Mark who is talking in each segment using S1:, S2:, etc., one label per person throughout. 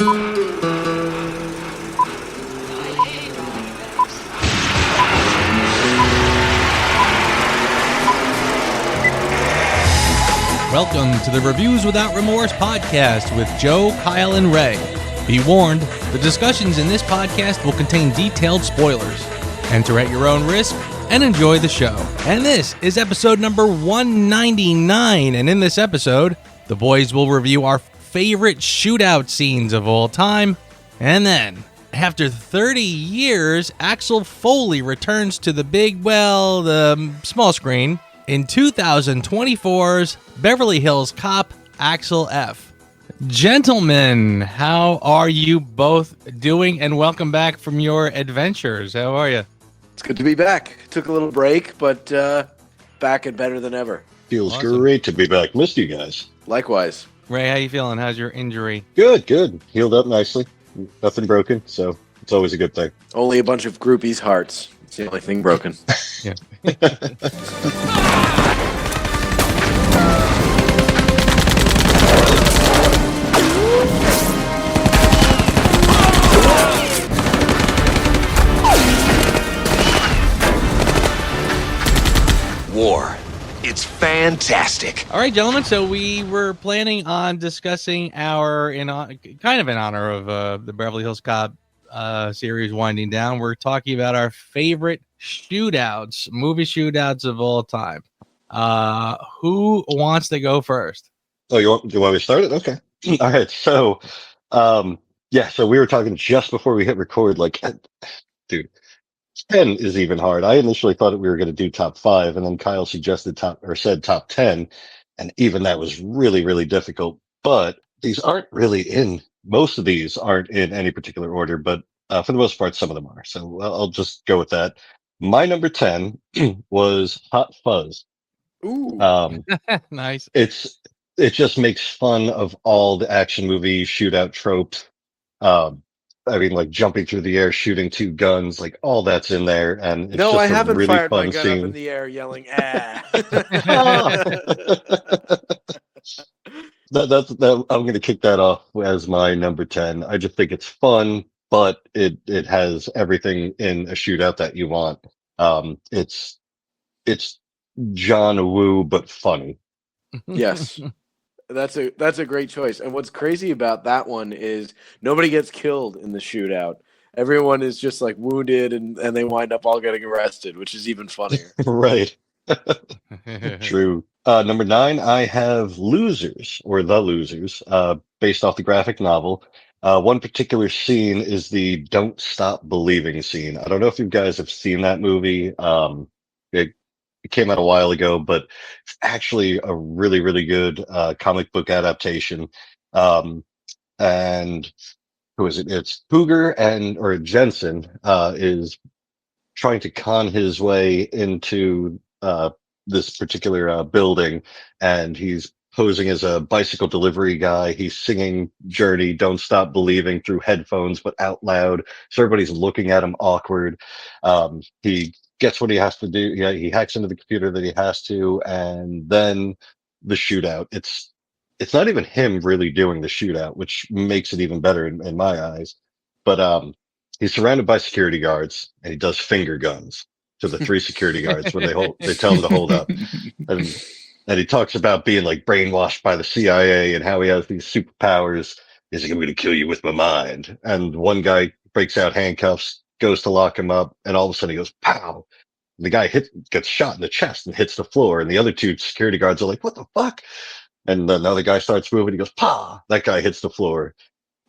S1: Welcome to the Reviews Without Remorse podcast with Joe, Kyle, and Ray. Be warned, the discussions in this podcast will contain detailed spoilers. Enter at your own risk and enjoy the show. And this is episode number 199, and in this episode, the boys will review our favorite shootout scenes of all time. And then, after 30 years, Axel Foley returns to the the small screen in 2024's Beverly Hills Cop, Axel F. Gentlemen, how are you both doing? And welcome back from your adventures. How are you?
S2: It's good to be back. Took a little break, but back and better than ever.
S3: Feels great to be back. Missed you guys.
S2: Likewise.
S1: Ray, how you feeling? How's your injury?
S3: Good. Healed up nicely. Nothing broken, so it's always a good thing.
S2: Only a bunch of groupies' hearts. It's the only thing broken.
S1: Yeah.
S4: War. It's fantastic.
S1: All right, gentlemen. So we were planning on discussing kind of in honor of the Beverly Hills Cop series winding down. We're talking about our favorite movie shootouts of all time. Who wants to go first?
S3: Oh, you want me to start it? Okay. All right. So, so we were talking just before we hit record. Dude, 10 is even hard. I initially thought we were going to do top 5, and then Kyle suggested said top 10, and even that was really, really difficult. But most of these aren't in any particular order, but for the most part, some of them are. So I'll just go with that. My number 10 was Hot Fuzz.
S2: Ooh.
S1: Nice.
S3: It just makes fun of all the action movie shootout tropes. Like jumping through the air, shooting 2 guns, like all that's in there. And it's
S2: I haven't
S3: really
S2: fired
S3: fun
S2: my gun
S3: scene.
S2: up in the air yelling, ah.
S3: I'm going to kick that off as my number 10. I just think it's fun, but it has everything in a shootout that you want. It's John Woo, but funny.
S2: Yes. That's a great choice. And what's crazy about that one is nobody gets killed in the shootout. Everyone is just like wounded and they wind up all getting arrested, which is even funnier.
S3: Right. True. Number 9, I have Losers, or The Losers, based off the graphic novel. One particular scene is the Don't Stop Believing scene. I don't know if you guys have seen that movie. It came out a while ago, but it's actually a really, really good comic book adaptation. And who is it? It's Cougar or Jensen is trying to con his way into this particular building, and he's posing as a bicycle delivery guy. He's singing Journey, Don't Stop Believing through headphones, but out loud. So everybody's looking at him awkward. He gets what he has to do. Yeah, he hacks into the computer that he has to, and then the shootout. It's not even him really doing the shootout, which makes it even better in my eyes. But he's surrounded by security guards, and he does finger guns to the 3 security guards when they tell him to hold up. And he talks about being like brainwashed by the CIA and how he has these superpowers. He's like, I'm going to kill you with my mind. And one guy breaks out handcuffs, goes to lock him up, and all of a sudden he goes, pow. The guy gets shot in the chest and hits the floor, and the other 2 security guards are like, what the fuck? And another guy starts moving, he goes, pa! That guy hits the floor,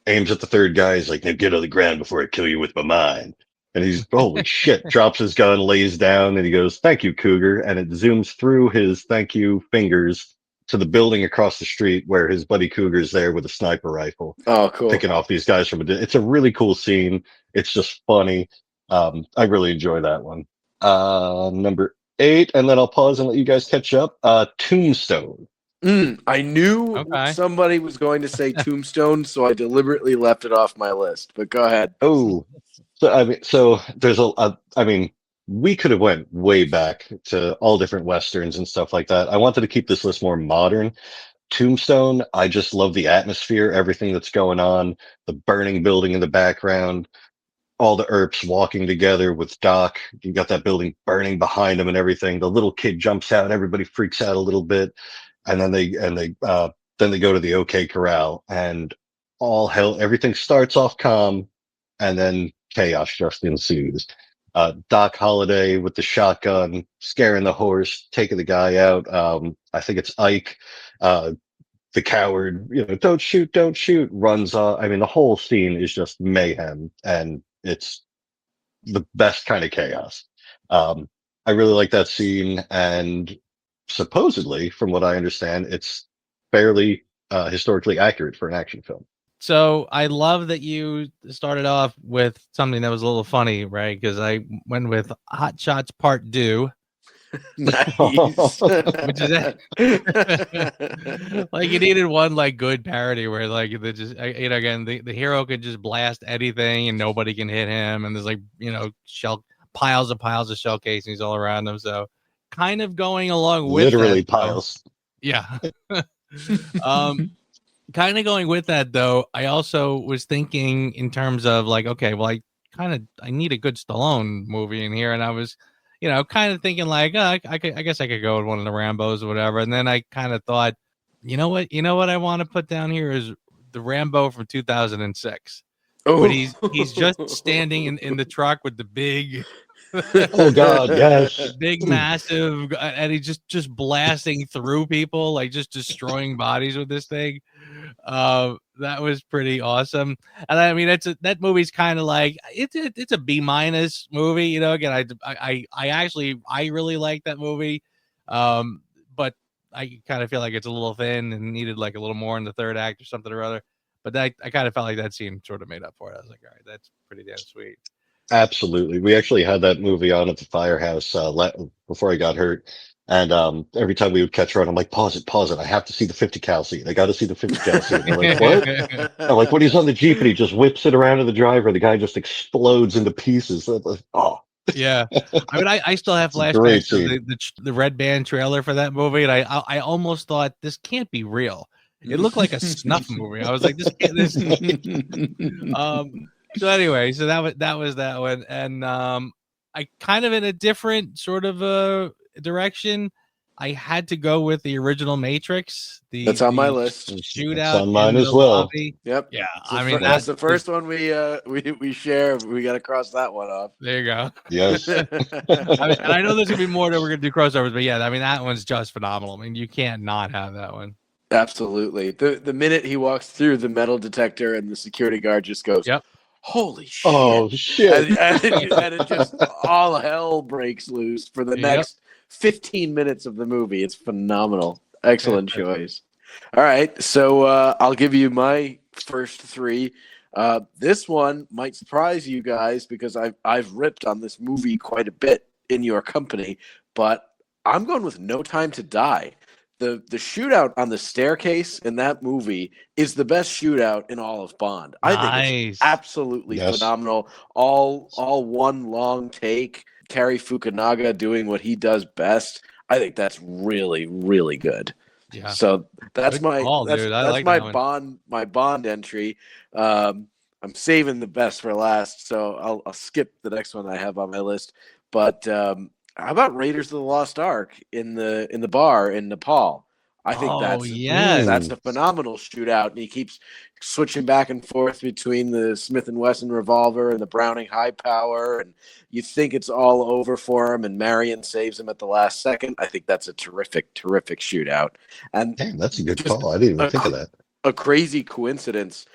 S3: aims at the 3rd guy, he's like, now get on the ground before I kill you with my mind. And he's, holy shit, drops his gun, lays down, and he goes, thank you, Cougar. And it zooms through his thank you fingers to the building across the street where his buddy Cougar's there with a sniper rifle.
S2: Oh, cool.
S3: Picking off these guys from it's a really cool scene. It's just funny. I really enjoy that one. Number 8, and then I'll pause and let you guys catch up. Tombstone.
S2: I knew somebody was going to say Tombstone, so I deliberately left it off my list. But go ahead.
S3: Oh, so there's we could have went way back to all different westerns and stuff like that. I wanted to keep this list more modern, Tombstone, I just love the atmosphere, everything that's going on, the burning building in the background, all the Earps walking together with Doc. You got that building burning behind him and everything. The little kid jumps out, everybody freaks out a little bit, and then they go to the OK Corral, and all hell, everything starts off calm, and then chaos just ensues. Doc Holliday with the shotgun, scaring the horse, taking the guy out. I think it's Ike, the coward, don't shoot, runs off. I mean, the whole scene is just mayhem, and it's the best kind of chaos. I really like that scene, and supposedly, from what I understand, it's fairly historically accurate for an action film.
S1: So I love that you started off with something that was a little funny, right? Because I went with Hot Shots Part 2.
S2: Nice.
S1: Which is like you needed one like good parody where like they just again the hero could just blast anything and nobody can hit him, and there's like shell piles of shell casings all around them. So kind of going along with
S3: literally
S1: that,
S3: piles.
S1: Yeah. Kind of going with that though, I also was thinking in terms of like, okay, well, I need a good Stallone movie in here, and I was, kind of thinking like, I guess I could go with one of the Rambos or whatever, and then I kind of thought, you know what I want to put down here is the Rambo from 2006.
S2: Oh,
S1: but he's just standing in the truck with the big.
S3: Oh God, yes.
S1: Big, massive, and he's just blasting through people, like just destroying bodies with this thing. That was pretty awesome. And I mean, that movie's kind of like it's a B- movie. Again, I really like that movie, but I kind of feel like it's a little thin and needed like a little more in the third act or something or other. But I kind of felt like that scene sort of made up for it. I was like, all right, that's pretty damn sweet.
S3: Absolutely. We actually had that movie on at the firehouse before I got hurt. And every time we would catch her on, I'm like, pause it. I have to see the 50 cal scene. I got to see the 50 cal scene. They're like, what? I'm like, when he's on the Jeep and he just whips it around to the driver, the guy just explodes into pieces. Oh.
S1: Yeah. I mean, I still have flashbacks to the Red Band trailer for that movie. And I almost thought this can't be real. It looked like a snuff movie. I was like, this so anyway, so that was that one, and I kind of in a different sort of direction. I had to go with the original Matrix.
S2: That's on my list.
S1: Shootout.
S3: It's on mine as well.
S1: Lobby.
S2: Yep.
S1: Yeah.
S2: I mean, that's the first one we share. We got to cross that one off.
S1: There you go.
S3: Yes.
S1: And I know there's gonna be more that we're gonna do crossovers, but yeah, I mean that one's just phenomenal. I mean, you can't not have that one.
S2: Absolutely. The minute he walks through the metal detector and the security guard just goes,
S1: "Yep.
S2: Holy shit!"
S3: Oh shit!
S2: And it just all hell breaks loose for the next 15 minutes of the movie. It's phenomenal. Excellent choice. All right, so I'll give you my first three. This one might surprise you guys because I've ripped on this movie quite a bit in your company, but I'm going with No Time to Die. The shootout on the staircase in that movie is the best shootout in all of Bond. I think it's absolutely phenomenal. All one long take. Cary Fukunaga doing what he does best. I think that's really, really good. Yeah. So that's my Bond entry. I'm saving the best for last, so I'll skip the next one I have on my list. But how about Raiders of the Lost Ark in the bar in Nepal? I think that's a phenomenal shootout, and he keeps switching back and forth between the Smith & Wesson revolver and the Browning high power, and you think it's all over for him, and Marion saves him at the last second. I think that's a terrific, terrific shootout. And
S3: damn, that's a good call. I didn't even think of that.
S2: A crazy coincidence.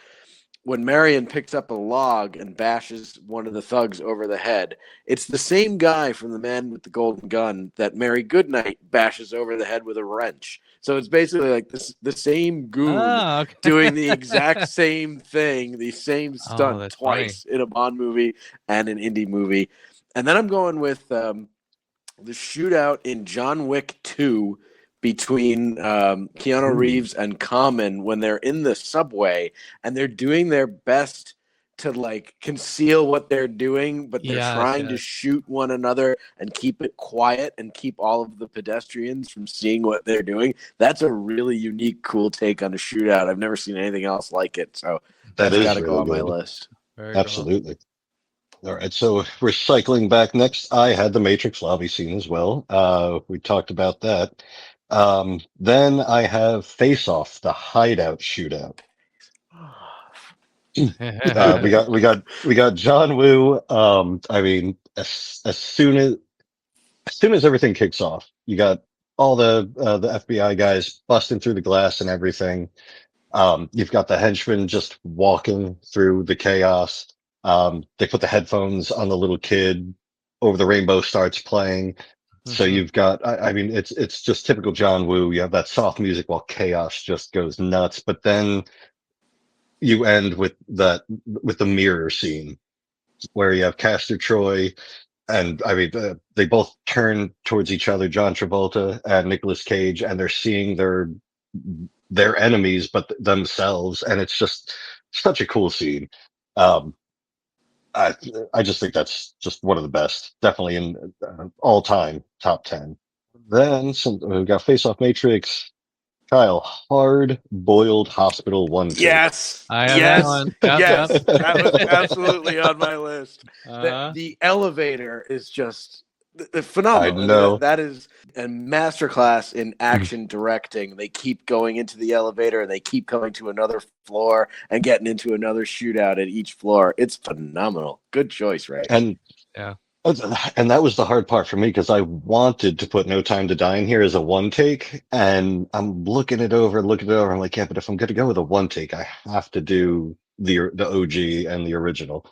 S2: When Marion picks up a log and bashes one of the thugs over the head, it's the same guy from The Man with the Golden Gun that Mary Goodnight bashes over the head with a wrench. So it's basically like the same goon doing the exact same thing, the same stunt twice in a Bond movie and an indie movie. And then I'm going with the shootout in John Wick 2 between Keanu Reeves and Common when they're in the subway and they're doing their best to like conceal what they're doing, but they're
S1: Yes,
S2: trying to
S1: yes.
S2: shoot one another and keep it quiet and keep all of the pedestrians from seeing what they're doing. That's a really unique, cool take on a shootout. I've never seen anything else like it. So
S3: That
S2: that's got
S3: is
S2: to go
S3: really
S2: on my
S3: good.
S2: list.
S1: Very cool.
S3: Absolutely. All right, so we're cycling back next. I had the Matrix lobby scene as well. We talked about that. Then I have Face Off, the hideout shootout. We got John Woo. I mean, as soon as everything kicks off, you got all the FBI guys busting through the glass and everything. You've got the henchmen just walking through the chaos. They put the headphones on the little kid. Over the Rainbow starts playing. So you've got, I mean, it's just typical John Woo. You have that soft music while chaos just goes nuts. But then you end with the mirror scene where you have Castor Troy, and I mean, they both turn towards each other, John Travolta and Nicolas Cage, and they're seeing their enemies, but themselves, and it's just such a cool scene. Um, I just think that's just one of the best, definitely in all time top 10. Then we've got Face Off Matrix. Kyle, Hard Boiled Hospital one take.
S2: Yes.
S1: I have
S2: yes.
S1: that one. Yep,
S2: yes.
S1: yep.
S2: That was absolutely on my list.
S1: Uh-huh.
S2: The elevator is just phenomenal.
S3: I know.
S2: That is a masterclass in action directing. They keep going into the elevator and they keep coming to another floor and getting into another shootout at each floor. It's phenomenal. Good choice, right?
S3: And
S1: Yeah.
S3: And that was the hard part for me because I wanted to put No Time to Die in here as a one take, and I'm looking it over. I'm like, yeah, but if I'm going to go with a one take, I have to do the OG and the original.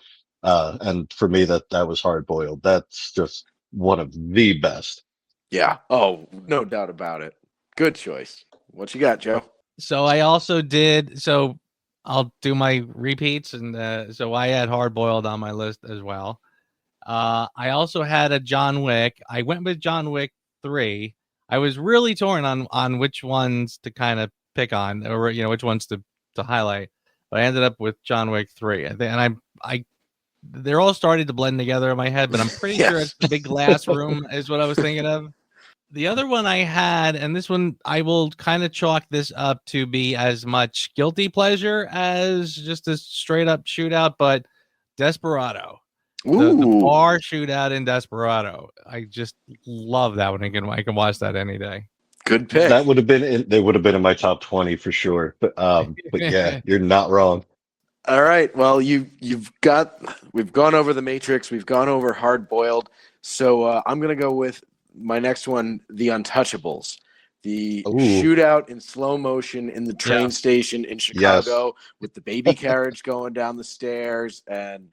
S3: And for me, that was Hard Boiled. That's just one of the best.
S2: Yeah. Oh, no doubt about it. Good choice. What you got, Joe?
S1: So I also did. So I'll do my repeats, and so I had Hard Boiled on my list as well. I also had a John Wick. I went with John Wick 3. I was really torn on which ones to kind of pick on, or which ones to highlight. But I ended up with John Wick 3. And they're all starting to blend together in my head, but I'm pretty sure it's the big glass room is what I was thinking of. The other one I had, and this one I will kind of chalk this up to be as much guilty pleasure as just a straight up shootout, but Desperado. The bar shootout in Desperado. I just love that one. I can watch that any day.
S2: Good pick.
S3: That would have been they would have been in my top 20 for sure. But yeah, you're not wrong.
S2: All right. Well, we've gone over The Matrix. We've gone over Hard Boiled. So I'm going to go with my next one, The Untouchables. The shootout in slow motion in the train station in Chicago with the baby carriage going down the stairs and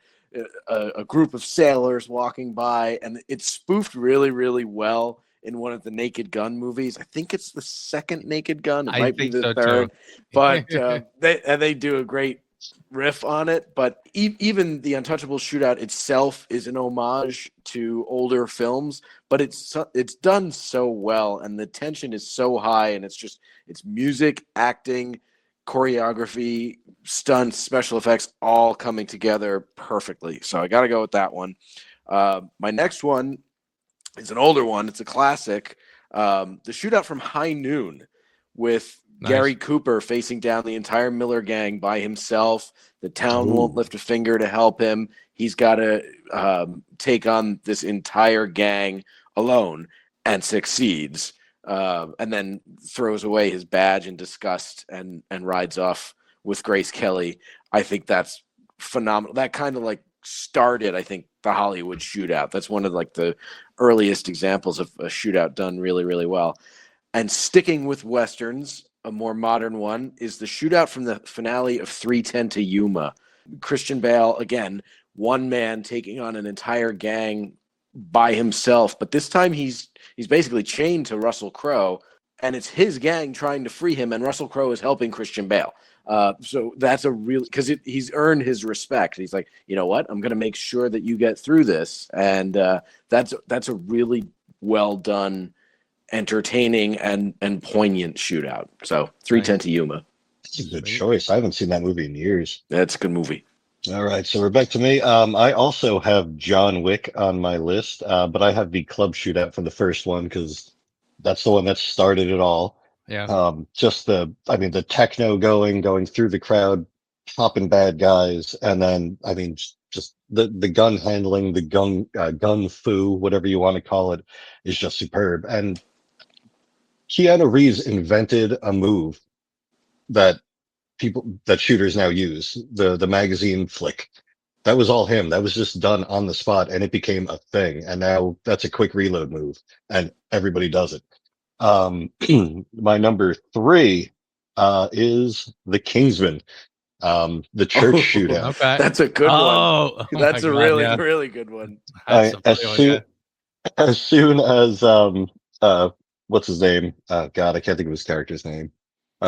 S2: a group of sailors walking by, and it's spoofed really, really well in one of the Naked Gun movies. I think it's the second Naked Gun. It might be the third, but they do a great riff on it. But even the Untouchables shootout itself is an homage to older films, but it's done so well, and the tension is so high, and it's music, acting, choreography, stunts, special effects, all coming together perfectly. So I got to go with that one. My next one is an older one. It's a classic. The shootout from High Noon with Gary Cooper facing down the entire Miller gang by himself. The town won't lift a finger to help him. He's got to take on this entire gang alone and succeeds. And then throws away his badge in disgust and rides off with Grace Kelly. I think that's phenomenal. That kind of like started, I think, the Hollywood shootout. That's one of like the earliest examples of a shootout done really, really well. And sticking with Westerns, a more modern one is the shootout from the finale of 3:10 to Yuma. Christian Bale, again, one man taking on an entire gang by himself, but this time he's basically chained to Russell Crowe, and it's his gang trying to free him, and Russell Crowe is helping Christian Bale. So that's a really, because he's earned his respect. He's like, you know what, I'm going to make sure that you get through this, and that's a really well done, entertaining and poignant shootout. So 3:10 to Yuma.
S3: That's a good choice. I haven't seen that movie in years.
S2: That's a good movie.
S3: All right, so we're back to me. I also have John Wick on my list, but I have the club shootout from the first one because that's the one that started it all.
S1: Yeah.
S3: Just the techno going through the crowd, popping bad guys, and then, just the gun handling, the gun fu, whatever you want to call it, is just superb. And Keanu Reeves invented a move that that shooters now use, the magazine flick. That was all him. That was just done on the spot and it became a thing. And now that's a quick reload move and everybody does it. My number three, is the Kingsman, the church shootout.
S1: Okay.
S2: That's a good one.
S1: Oh
S2: That's
S1: my
S2: a
S1: God,
S2: really,
S1: yeah.
S2: really good one.
S1: That's a
S3: As
S1: funny one,
S3: soon,
S1: yeah.
S3: as soon as, what's his name? God, I can't think of his character's name.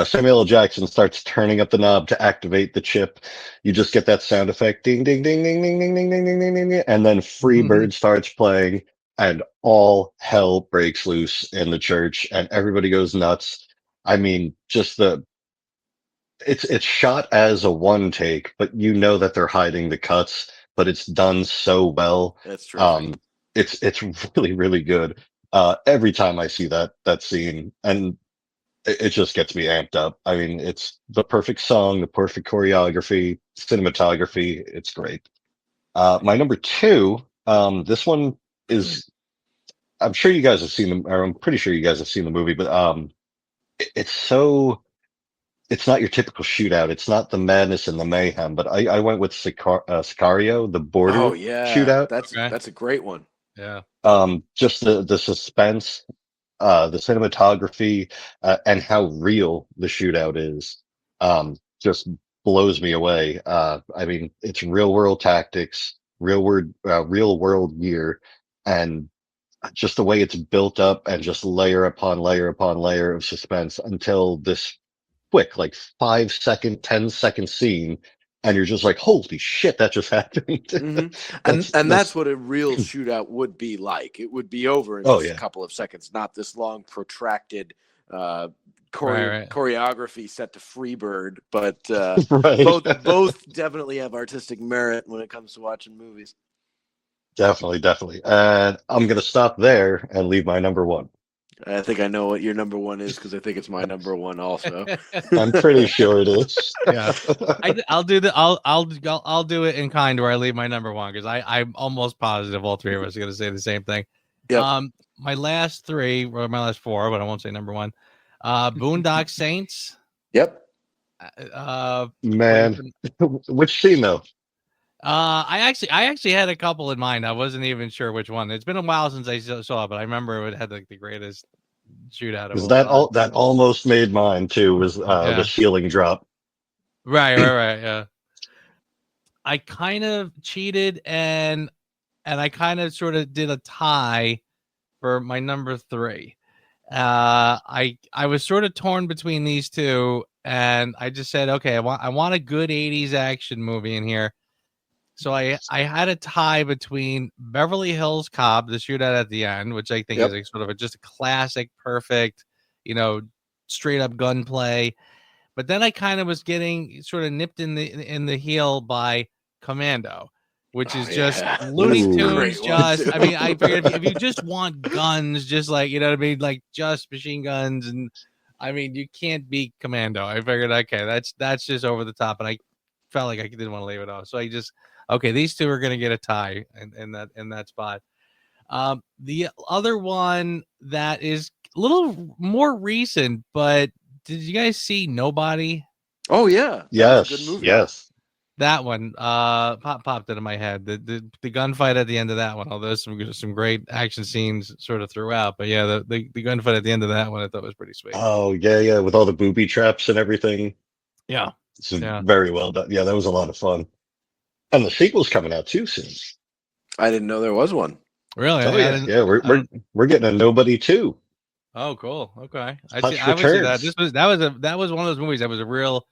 S3: Samuel L. Jackson starts turning up the knob to activate the chip. You just get that sound effect, ding, ding, ding, ding, ding, ding, ding, ding, ding, ding, ding, ding, and then Freebird starts playing, and all hell breaks loose in the church, and everybody goes nuts. I mean, just it's shot as a one take, but you know that they're hiding the cuts, but it's done so well.
S2: That's terrific.
S3: It's really, really good. Every time I see that scene, and it just gets me amped up. I mean, it's the perfect song, the perfect choreography, cinematography. It's great. My number two, this one is, I'm sure you guys have seen them, or I'm pretty sure you guys have seen the movie, but, it's it's not your typical shootout. It's not the madness and the mayhem, but I went with Sicario, the
S2: Oh
S3: border
S2: yeah,
S3: shootout.
S1: Okay.
S2: that's a great one.
S1: Yeah.
S3: Just the suspense, the cinematography, and how real the shootout is, just blows me away. I mean, it's real world tactics, real world gear, and just the way it's built up and just layer upon layer upon layer of suspense until this quick, like 5 second, 10-second scene. And you're just like, holy shit, that just happened.
S2: Hmm. And that's what a real shootout would be like. It would be over in
S3: oh
S2: just a
S3: yeah.
S2: couple of seconds, not this long, protracted uh,
S1: Right.
S2: choreography set to Freebird. But
S3: Right.
S2: both definitely have artistic merit when it comes to watching movies.
S3: Definitely, definitely. And I'm going to stop there and leave my number one.
S2: I think I know what your number one is because I think it's my number one also.
S3: I'm pretty sure it is.
S1: Yeah. I'll do the I'll do it in kind where I leave my number one because I'm almost positive all three of us are going to say the same thing.
S2: Yep.
S1: My last three or my last four, but I won't say number one. Boondock Saints.
S2: Yep.
S3: Man, which scene though?
S1: I actually had a couple in mind. I wasn't even sure which one. It's been a while since I saw it, but I remember it had like the greatest shootout of
S3: Because
S1: all
S3: that
S1: time.
S3: that almost made mine too, was
S1: Yeah.
S3: the ceiling drop.
S1: Right. Yeah. I kind of cheated and I kind of sort of did a tie for my number three. I was sort of torn between these two, and I just said, okay, I want a good 80s action movie in here. So I had a tie between Beverly Hills Cop, the shootout at the end, which I think
S2: Yep.
S1: is like sort of just a classic, perfect, straight up gunplay. But then I kind of was getting sort of nipped in the heel by Commando, which is just Looney
S3: That's a
S1: Tunes.
S2: great one, too.
S1: I mean, I figured if you just want guns, just like what I mean, like just machine guns, and I mean, you can't beat Commando. I figured, okay, that's just over the top, and I felt like I didn't want to leave it off, so I just these two are gonna get a tie in that spot. The other one that is a little more recent, but did you guys see Nobody?
S2: Oh yeah, that was a good
S3: Yes,
S2: movie.
S3: yes.
S1: That one popped into my head. The gunfight at the end of that one, although some great action scenes sort of throughout, but yeah, the gunfight at the end of that one I thought was pretty sweet.
S3: Oh yeah, yeah, with all the booby traps and everything.
S1: Yeah,
S3: It's
S1: yeah.
S3: very well done. Yeah, that was a lot of fun. And the sequel's coming out too soon.
S2: I didn't know there was one.
S1: Really?
S3: Oh yeah, yeah. We're getting a Nobody too.
S1: Oh, cool. Okay,
S3: Hutch
S1: I would say that
S3: returns.
S1: that was one of those movies that was a real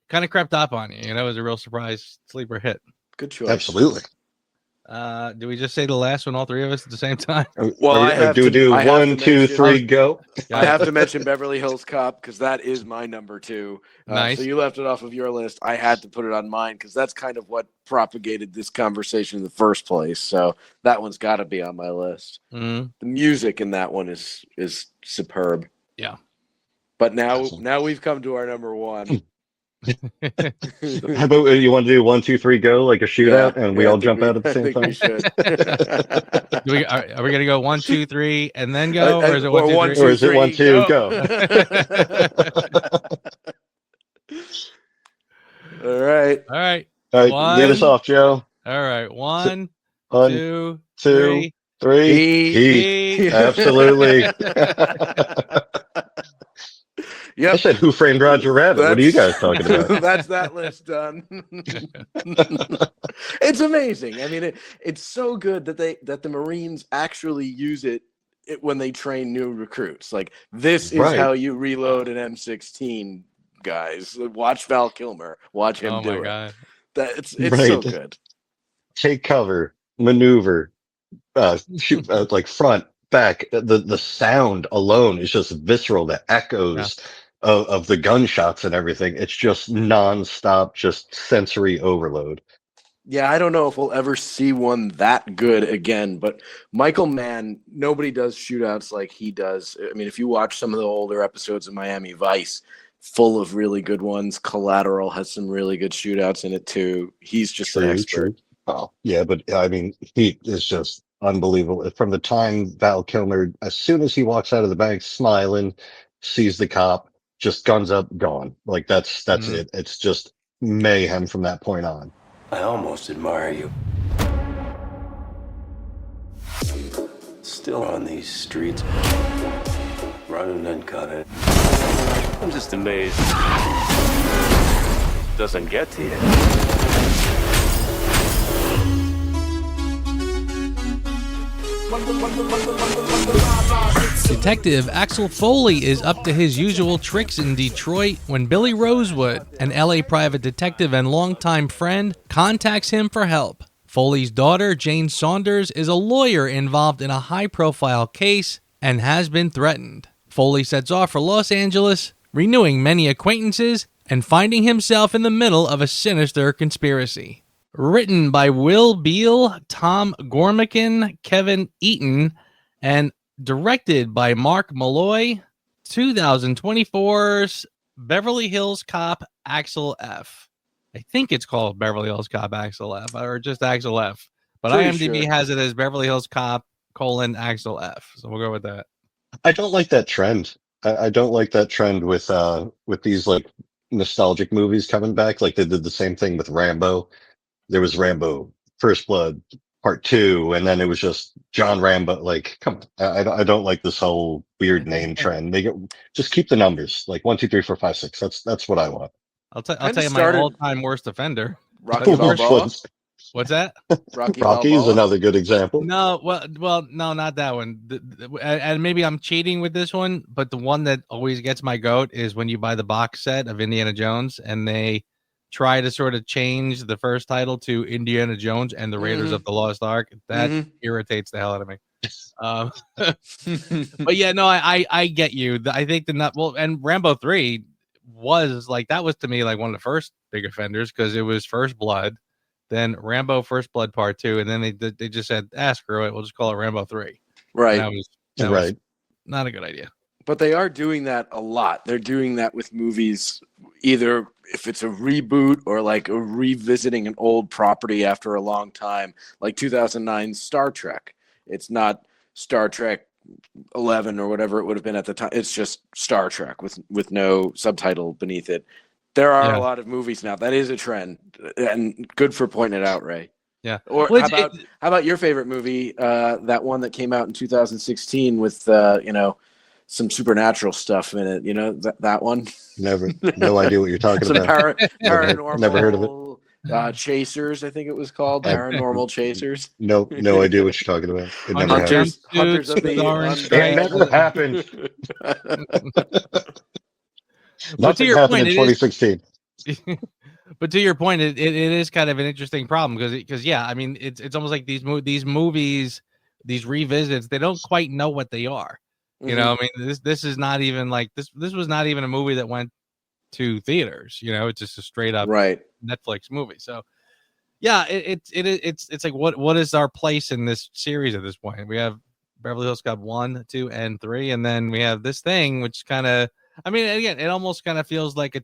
S1: kind of crept up on you. It was a real surprise sleeper hit.
S2: Good choice.
S3: Absolutely.
S1: Do we just say the last one, all three of us at the same time?
S2: Well,
S3: Do we do
S2: I have to
S3: 1, 2,
S2: mention-
S3: 3, go?
S2: I have to mention Beverly Hills Cop because that is my number 2.
S1: Nice.
S2: So you left it off of your list. I had to put it on mine because that's kind of what propagated this conversation in the first place. So that one's got to be on my list.
S1: Mm.
S2: The music in that one is superb.
S1: Yeah.
S2: But now we've come to our number 1.
S3: How about you want to do 1, 2, 3, go, like a shootout, and we all jump out at the same time?
S2: We should.
S1: Are we gonna go 1, 2, 3 and then go, or is it 1, 2, 3?
S3: Or is it 1, 2, go?
S2: All right.
S1: All right.
S3: All right, get us off, Joe.
S1: All right. 1,
S3: 1,
S1: 2,
S3: 2,
S1: 3.
S3: 3. Heat. Absolutely.
S2: Yep.
S3: I said, Who Framed Roger Rabbit? What are you guys talking about?
S2: That's that list done. It's amazing. I mean, it's so good that the Marines actually use it when they train new recruits. Like, this is how you reload an M16, guys. Watch Val Kilmer. Watch him do it. Oh my God. It's so good.
S3: Take cover, maneuver, shoot, like front, back. The sound alone is just visceral. The echoes of the gunshots and everything. It's just nonstop, just sensory overload.
S2: Yeah, I don't know if we'll ever see one that good again, but Michael Mann, nobody does shootouts like he does. I mean, if you watch some of the older episodes of Miami Vice, full of really good ones. Collateral has some really good shootouts in it too. He's just an expert.
S3: True. Oh, yeah, but I mean, he is just unbelievable. From the time Val Kilmer, as soon as he walks out of the bank smiling, sees the cop, just guns up, gone. Like that's it. It's just mayhem from that point on.
S5: I almost admire you. Still on these streets, running uncut. I'm just amazed. Doesn't get to you.
S1: Detective Axel Foley is up to his usual tricks in Detroit when Billy Rosewood, an LA private detective and longtime friend, contacts him for help. Foley's daughter, Jane Saunders, is a lawyer involved in a high-profile case and has been threatened. Foley sets off for Los Angeles, renewing many acquaintances and finding himself in the middle of a sinister conspiracy. Written by Will Beal, Tom Gormican, Kevin Eaton, and directed by Mark Malloy, 2024's Beverly Hills Cop Axel F. I think it's called Beverly Hills Cop Axel F, or just Axel F. But IMDb has it as Beverly Hills Cop : Axel F. So we'll go with that.
S3: I don't like that trend. I don't like that trend with these like nostalgic movies coming back. Like they did the same thing with Rambo. There was Rambo First Blood Part 2, and then it was just John Rambo. Like, come on. I don't like this whole weird name trend. Just keep the numbers, like 1, 2, 3, 4, 5, 6. That's what I want.
S1: I'll tell you my all-time worst offender.
S2: Rocky Balboa.
S1: What's that?
S3: Rocky is another good example.
S1: No, well, no, not that one. And maybe I'm cheating with this one, but the one that always gets my goat is when you buy the box set of Indiana Jones and they try to sort of change the first title to Indiana Jones and the Raiders of the Lost Ark. That irritates the hell out of me. But yeah, no, I get you. I think and Rambo 3 was like, that was to me like one of the first big offenders because it was First Blood, then Rambo First Blood Part 2, and then they just said, screw it, we'll just call it Rambo 3.
S2: Right.
S1: That was not a good idea.
S2: But they are doing that a lot. They're doing that with movies, either if it's a reboot or like a revisiting an old property after a long time, like 2009 Star Trek. It's not Star Trek 11 or whatever it would have been at the time. It's just Star Trek with no subtitle beneath it. There are a lot of movies now. That is a trend, and good for pointing it out, Ray.
S1: Yeah.
S2: Or how about your favorite movie? That one that came out in 2016 with some supernatural stuff in it. You know that one.
S3: No idea what you're talking about.
S2: Paranormal.
S3: Never heard of it.
S2: Chasers, I think it was called. Paranormal Chasers.
S3: No idea what you're talking about. It never happened.
S2: Hunters of the Orange.
S3: It never happened.
S1: But to your point,
S3: in 2016.
S1: But to your point, it is kind of an interesting problem because yeah, I mean it's almost like these movies, these revisits, they don't quite know what they are. You know, I mean this is not even like this was not even a movie that went to theaters. You know, it's just a straight up
S2: Right.
S1: Netflix movie. So yeah, it's like what is our place in this series at this point? We have Beverly Hills Cop 1, 2, and 3, and then we have this thing, which kind of, I mean, again, it almost kind of feels like a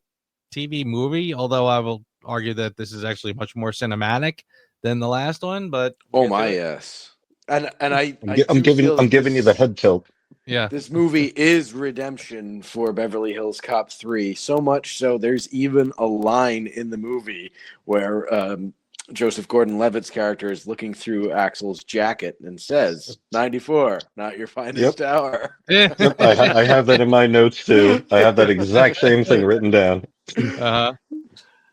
S1: TV movie, although I will argue that this is actually much more cinematic than the last one. But
S2: Oh my, yes. And I
S3: I'm
S2: do feel that
S3: giving you the head tilt.
S1: yeah,
S2: this movie is redemption for Beverly Hills Cop 3. So much so, there's even a line in the movie where Joseph Gordon-Levitt's character is looking through Axel's jacket and says, 94, not your finest hour.
S3: Yep, I have that in my notes too. I have that exact same thing written down.
S1: uh-huh.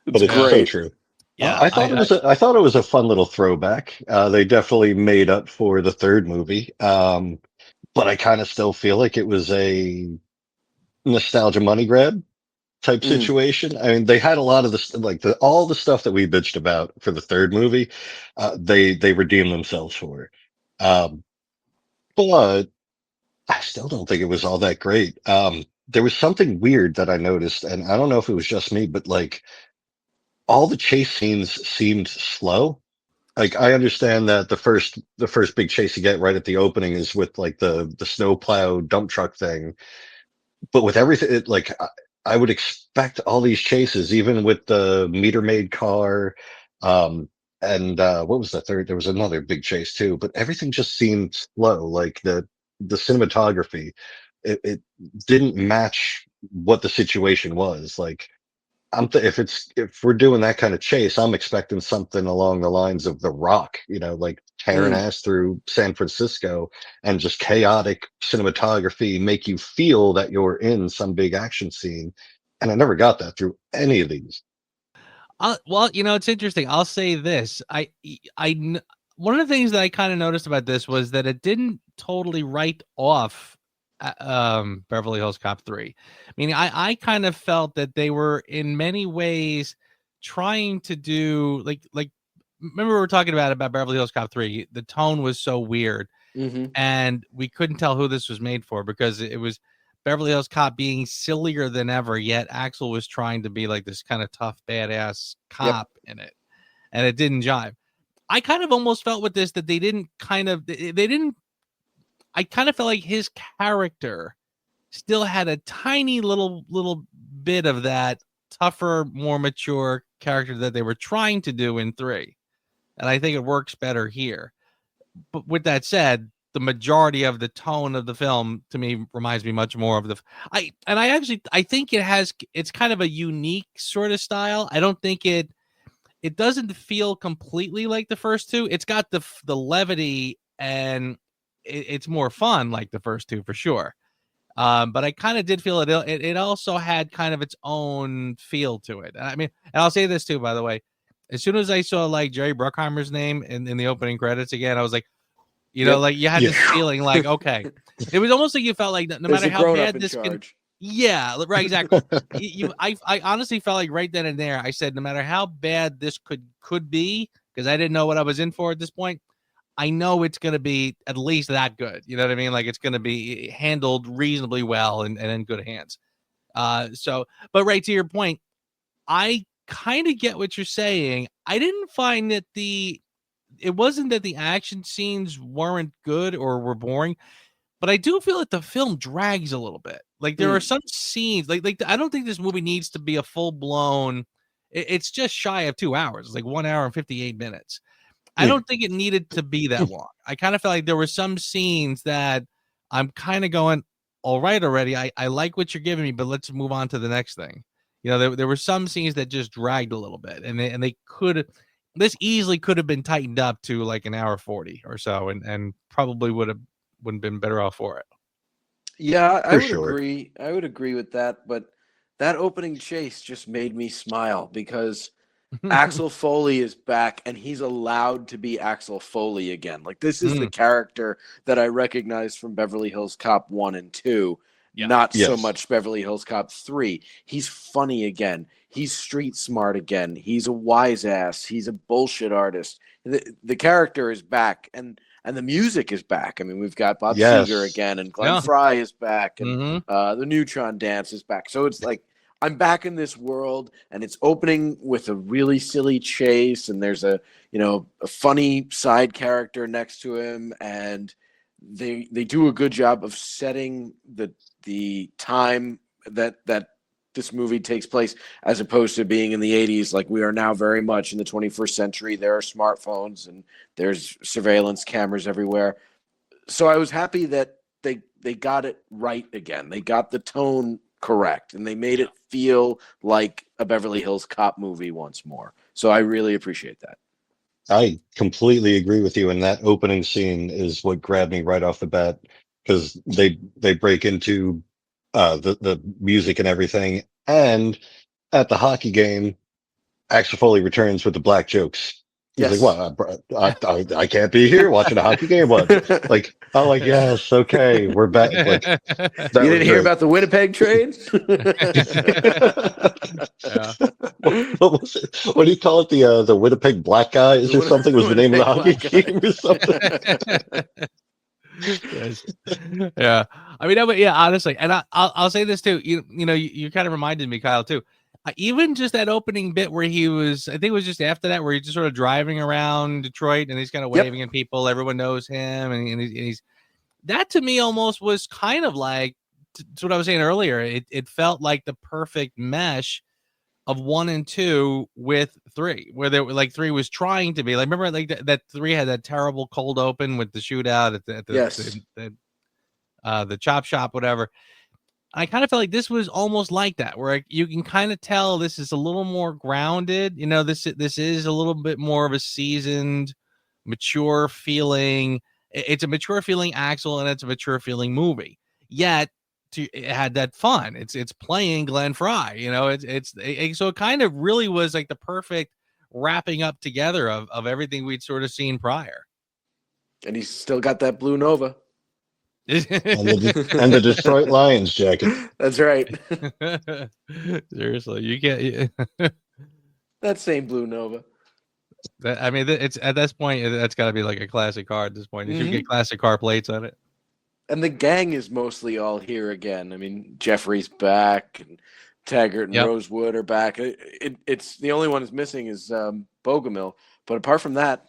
S3: But it's
S2: great.
S3: so true.
S1: Yeah,
S3: I thought it was a fun little throwback. They definitely made up for the third movie. But I kind of still feel like it was a nostalgia money grab type situation. I mean, they had a lot of this, like all the stuff that we bitched about for the third movie, they redeemed themselves for. But I still don't think it was all that great. There was something weird that I noticed, and I don't know if it was just me, but like all the chase scenes seemed slow. Like I understand that the first big chase you get right at the opening is with like the snowplow dump truck thing, but with everything, I would expect all these chases, even with the meter maid car, and what was the third? There was another big chase too, but everything just seemed slow. Like the cinematography, it didn't match what the situation was. Like if we're doing that kind of chase, I'm expecting something along the lines of The Rock, like tearing ass through San Francisco and just chaotic cinematography, make you feel that you're in some big action scene. And I never got that through any of these.
S1: Well, it's interesting. I'll say this. One of the things that I kind of noticed about this was that it didn't totally write off Beverly Hills Cop 3. Meaning I kind of felt that they were in many ways trying to do like remember we were talking about Beverly Hills Cop 3. The tone was so weird. And we couldn't tell who this was made for because it was Beverly Hills Cop being sillier than ever, yet Axel was trying to be like this kind of tough, badass cop in it. And it didn't jive. I kind of almost felt with this that they didn't I kind of felt like his character still had a tiny little bit of that tougher, more mature character that they were trying to do in 3. And I think it works better here. But with that said, the majority of the tone of the film to me reminds me much more of I think it's kind of a unique sort of style. I don't think it doesn't feel completely like the first two. It's got the levity and it's more fun like the first two for sure. But I kind of did feel it also had kind of its own feel to it. I mean, and I'll say this too, by the way, as soon as I saw like Jerry Bruckheimer's name in the opening credits again, I was like, like you had this feeling like, okay, it was almost like you felt like no matter how bad this can, yeah, right, exactly. I honestly felt like right then and there, I said, no matter how bad this could be, because I didn't know what I was in for at this point, I know it's going to be at least that good. You know what I mean? Like it's going to be handled reasonably well and in good hands. But right to your point, I kind of get what you're saying. I didn't find that it wasn't that the action scenes weren't good or were boring, but I do feel that the film drags a little bit. Like there are some scenes like I don't think this movie needs to be a full blown. It's just shy of 2 hours. It's like 1 hour and 58 minutes. I don't think it needed to be that long. I kind of felt like there were some scenes that I'm kind of going, all right, already. I like what you're giving me, but let's move on to the next thing. There were some scenes that just dragged a little bit, and this easily could have been tightened up to like an hour 40 or so, and probably wouldn't been better off for it.
S2: Yeah, I would agree. I would agree with that, but that opening chase just made me smile because Axel Foley is back and he's allowed to be Axel Foley again. Like this is the character that I recognize from Beverly Hills Cop 1 and 2.
S1: Yeah.
S2: not so
S3: Yes.
S2: much Beverly Hills Cop 3. He's funny again. He's street smart again. He's a wise ass. He's a bullshit artist. The character is back, and the music is back. I mean, we've got Bob
S3: Yes.
S2: Seger again, and Glenn
S1: Yeah.
S2: Fry is back, and
S1: Mhm.
S2: the Neutron Dance is back. So it's like I'm back in this world, and it's opening with a really silly chase, and there's a funny side character next to him, and they do a good job of setting the time that this movie takes place, as opposed to being in the 80s. Like, we are now very much in the 21st century. There are smartphones and there's surveillance cameras everywhere. So I was happy that they got it right again. They got the tone correct, and they made it feel like a Beverly Hills Cop movie once more. So I really appreciate that.
S3: I completely agree with you. And that opening scene is what grabbed me right off the bat, because they break into the music and everything. And at the hockey game, Axel Foley returns with the black jokes. He's
S2: Yes.
S3: like, "What? I can't be here watching a hockey game. What?" Like, I'm like, yes, okay, we're back. Like, that
S2: You
S3: was
S2: didn't hear
S3: great.
S2: about the Winnipeg trade?
S1: Yeah.
S3: What was it? What do you call it? The Winnipeg Black Guys or something was the name of the hockey
S2: Winnipeg
S3: team or something.
S1: Yes. Yeah. I mean, yeah, honestly, and I'll say this too. You kind of reminded me, Kyle, too. Even just that opening bit where he was, I think it was just after that, where he's just sort of driving around Detroit and he's kind of waving at people. Everyone knows him, and he's that, to me, almost was kind of like, it's what I was saying earlier. It felt like the perfect mesh of 1 and 2 with 3, where they were like 3 was trying to be like, remember, like that 3 had that terrible cold open with the shootout at the
S2: Yes.
S1: the chop shop, whatever. I kind of felt like this was almost like that, where you can kind of tell this is a little more grounded. This is a little bit more of a seasoned, mature feeling. It's a mature feeling Axel, and it's a mature feeling movie. Yet it had that fun. It's playing Glenn Fry. So it kind of really was like the perfect wrapping up together of everything we'd sort of seen prior.
S2: And he's still got that blue Nova.
S3: And the Detroit Lions jacket.
S2: That's right.
S1: Seriously, you can't.
S2: That same blue Nova.
S1: I mean, it's at this point, that's got to be like a classic car at this point. You should get classic car plates on it.
S2: And the gang is mostly all here again. I mean, Jeffrey's back, and Taggart and Rosewood are back. It's the only one that's missing is Bogomil. But apart from that,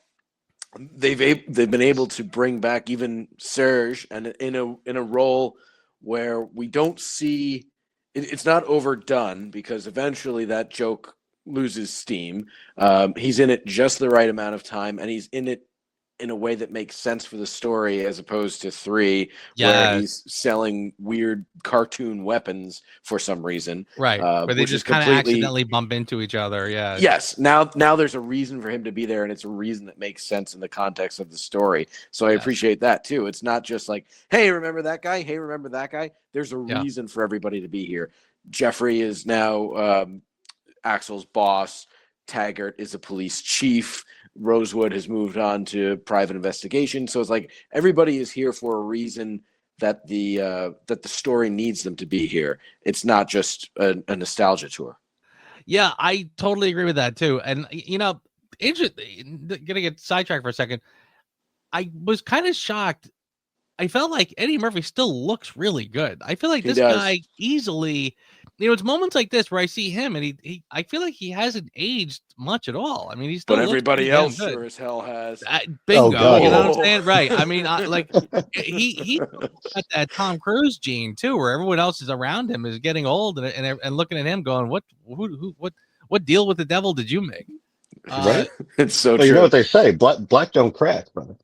S2: they've been able to bring back even Serge, and in a role where we don't see it's not overdone, because eventually that joke loses steam. He's in it just the right amount of time, and he's in it in a way that makes sense for the story, as opposed to 3, where he's selling weird cartoon weapons for some reason.
S1: Right. Where they just kind of accidentally bump into each other. Yeah.
S2: Yes. Now there's a reason for him to be there, and it's a reason that makes sense in the context of the story. So I appreciate that too. It's not just like, hey, remember that guy? Hey, remember that guy? There's a reason for everybody to be here. Jeffrey is now Axel's boss. Taggart is a police chief. Rosewood has moved on to private investigation. So it's like everybody is here for a reason that the story needs them to be here. It's not just a nostalgia tour.
S1: Yeah, I totally agree with that too. And interesting, gonna get sidetracked for a second. I was kind of shocked. I felt like Eddie Murphy still looks really good. I feel like this guy easily, it's moments like this where I see him, and I feel like he hasn't aged much at all. I mean, he's still,
S2: but everybody else sure as hell has.
S1: Bingo,
S3: oh, God.
S1: You know what I'm saying? Right. I mean, he got that Tom Cruise gene too, where everyone else is around him is getting old, and looking at him going, what deal with the devil did you make?
S3: Right?
S2: It's so
S3: true. You know what they say, black don't crack, brother.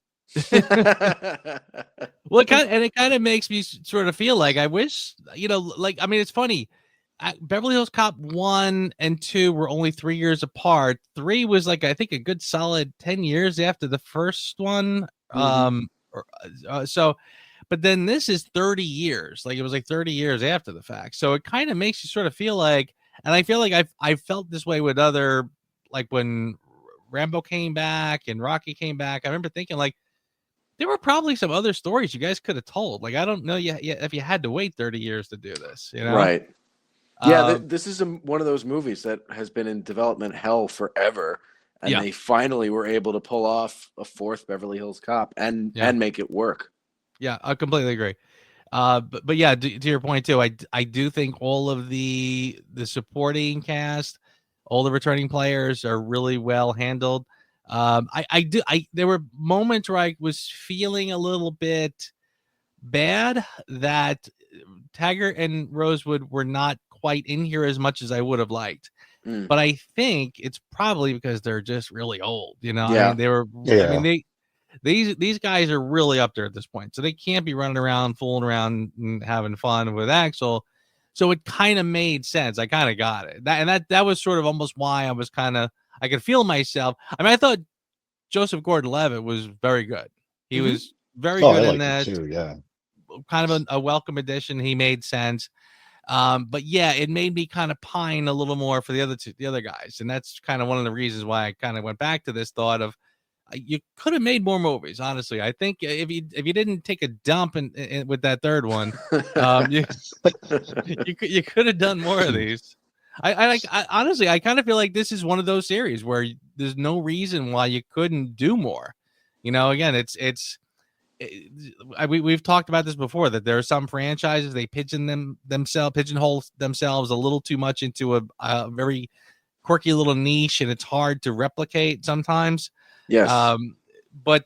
S1: Well, it kind of makes me sort of feel like I wish, it's funny. Beverly Hills Cop 1 and 2 were only 3 years apart. 3 was like, I think, a good solid 10 years after the first one. But then this is 30 years. Like, it was like 30 years after the fact. So it kind of makes you sort of feel like, and I feel like I felt this way with other, like when Rambo came back and Rocky came back. I remember thinking, like, there were probably some other stories you guys could have told. Like, I don't know if you had to wait 30 years to do this, you know?
S2: Right. Yeah, this is one of those movies that has been in development hell forever, and they finally were able to pull off a fourth Beverly Hills Cop and make it work.
S1: Yeah, I completely agree. But yeah, to your point too, I do think all of the supporting cast, all the returning players are really well handled. There were moments where I was feeling a little bit bad that Taggart and Rosewood were not quite in here as much as I would have liked. But I think it's probably because they're just really old, you know.
S2: Yeah.
S1: I mean, they were. Yeah. I mean, these guys are really up there at this point, so they can't be running around, fooling around, and having fun with Axel. So it kind of made sense. I kind of got it. That was sort of almost why I was I could feel myself. I mean, I thought Joseph Gordon-Levitt was very good. He was very good in that.
S3: Too, yeah.
S1: Kind of a welcome addition. He made sense. But yeah, it made me kind of pine a little more for the other guys, and that's kind of one of the reasons why I kind of went back to this thought of you could have made more movies. Honestly, I think if you didn't take a dump with that third one, you could have done more of these. I honestly, I kind of feel like this is one of those series where there's no reason why you couldn't do more. You know, again, we've talked about this before, that there are some franchises they pigeonhole themselves a little too much into a very quirky little niche, and it's hard to replicate sometimes.
S2: Yes.
S1: But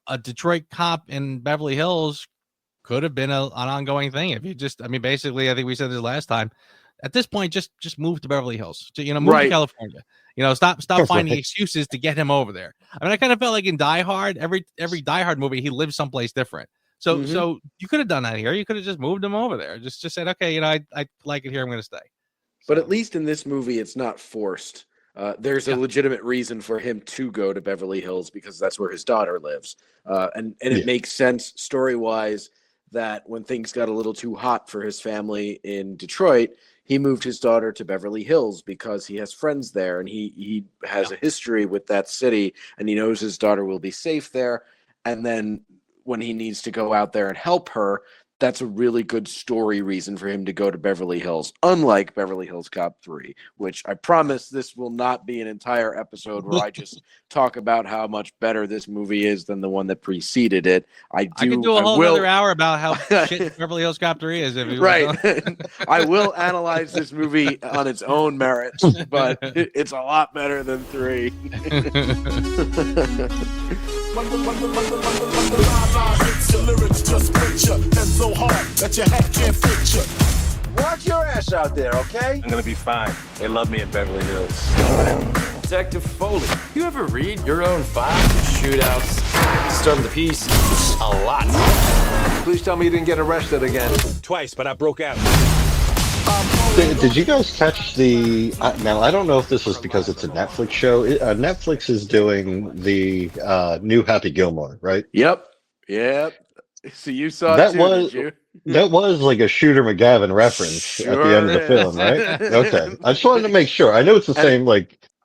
S1: a Detroit Cop in Beverly Hills could have been an ongoing thing if you basically, I think we said this last time. At this point, just move to Beverly Hills. Move to California. Stop finding excuses to get him over there. I mean, I kind of felt like in Die Hard, every Die Hard movie, he lives someplace different. So you could have done that here. You could have just moved him over there. Just said, okay, I like it here. I'm going to stay.
S2: But at least in this movie, it's not forced. There's a legitimate reason for him to go to Beverly Hills because that's where his daughter lives. And it makes sense story-wise that when things got a little too hot for his family in Detroit, he moved his daughter to Beverly Hills because he has friends there and he has a history with that city and he knows his daughter will be safe there. And then when he needs to go out there and help her, that's a really good story reason for him to go to Beverly Hills, unlike Beverly Hills Cop 3, which I promise this will not be an entire episode where I just talk about how much better this movie is than the one that preceded it. I
S1: can do a whole other hour about how shit Beverly Hills Cop 3 is. If you
S2: right. I will analyze this movie on its own merits, but it's a lot better than 3.
S6: Watch your ass out there, okay?
S5: I'm gonna be fine. They love me in Beverly Hills.
S7: Detective Foley, you ever read your own file? Shootouts, start of the piece, a lot.
S6: Please tell me you didn't get arrested again.
S5: Twice, but I broke out.
S3: Did you guys catch now I don't know if this was because it's a Netflix show. Netflix is doing the new Happy Gilmore, right?
S2: Yep. So you saw it too, did you?
S3: That was like a Shooter McGavin reference at the end of the film, right? Okay. I just wanted to make sure. I know it's the same,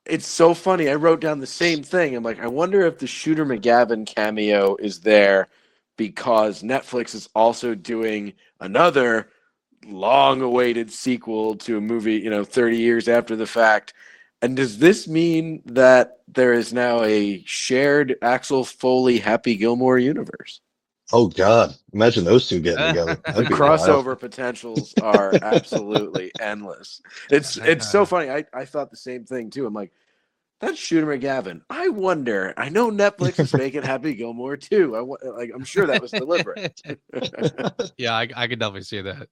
S2: It's so funny. I wrote down the same thing. I'm like, I wonder if the Shooter McGavin cameo is there because Netflix is also doing another long-awaited sequel to a movie, 30 years after the fact. And does this mean that there is now a shared Axel Foley Happy Gilmore universe?
S3: Oh God! Imagine those two getting together.
S2: The crossover potentials are absolutely endless. It's so funny. I thought the same thing too. I'm like, that's Shooter McGavin. I wonder. I know Netflix is making Happy Gilmore too. I'm sure that was deliberate.
S1: Yeah, I could definitely see that.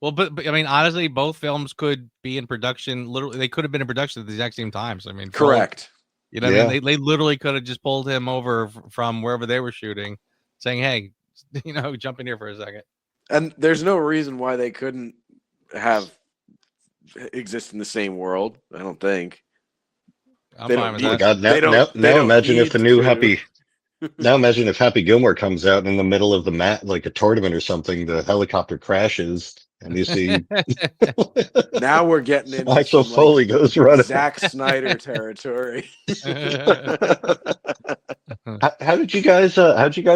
S1: Well, but I mean, honestly, both films could be in production. Literally, they could have been in production at the exact same time. So I mean,
S2: correct.
S1: What I mean? They literally could have just pulled him over from wherever they were shooting, saying, "Hey, jump in here for a second." And
S2: there's no reason why they couldn't exist in the same world. I don't think.
S1: I'm fine with that.
S3: God, now imagine if the new Happy. Now imagine if Happy Gilmore comes out in the middle of the mat, like a tournament or something. The helicopter crashes, and you see.
S2: Now we're getting into
S3: Axel Foley goes running.
S2: Zack Snyder territory.
S3: How did you guys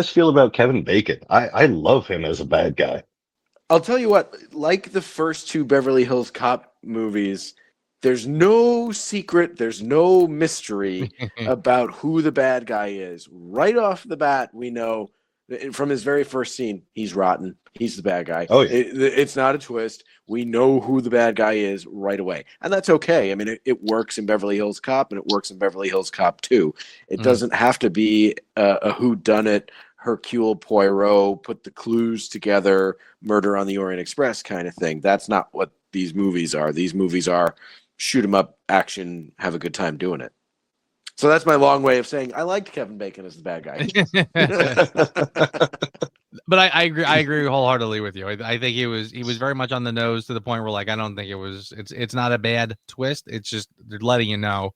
S3: feel about Kevin Bacon? I love him as a bad guy.
S2: I'll tell you what, like the first two Beverly Hills Cop movies, there's no secret, there's no mystery about who the bad guy is. Right off the bat, we know from his very first scene, he's rotten. He's the bad guy.
S3: Oh, yeah.
S2: It's not a twist. We know who the bad guy is right away. And that's okay. I mean, it works in Beverly Hills Cop, and it works in Beverly Hills Cop 2. It doesn't have to be a whodunit, Hercule Poirot, put the clues together, Murder on the Orient Express kind of thing. That's not what these movies are. These movies are shoot 'em up, action, have a good time doing it. So that's my long way of saying I liked Kevin Bacon as the bad guy.
S1: But I agree wholeheartedly with you. I think he was very much on the nose to the point where, like, I don't think it's not a bad twist. It's just they're letting you know,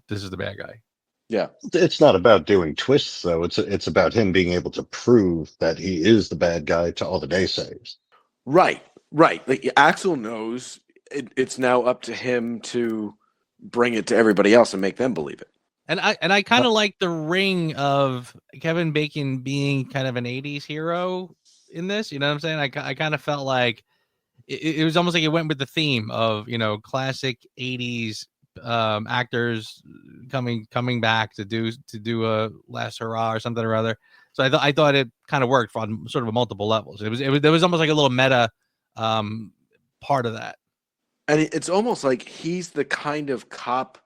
S1: this is the bad guy.
S2: Yeah.
S3: It's not about doing twists though. It's about him being able to prove that he is the bad guy to all the naysayers.
S2: Right. Like Axel knows it's now up to him to bring it to everybody else and make them believe it.
S1: And I kind of like the ring of Kevin Bacon being kind of an 80s hero in this. You know what I'm saying? I kind of felt like it was almost like it went with the theme of, classic 80s actors coming back to do a last hurrah or something or other. So I thought it kind of worked on sort of multiple levels. There was almost like a little meta part of that.
S2: And it's almost like he's the kind of cop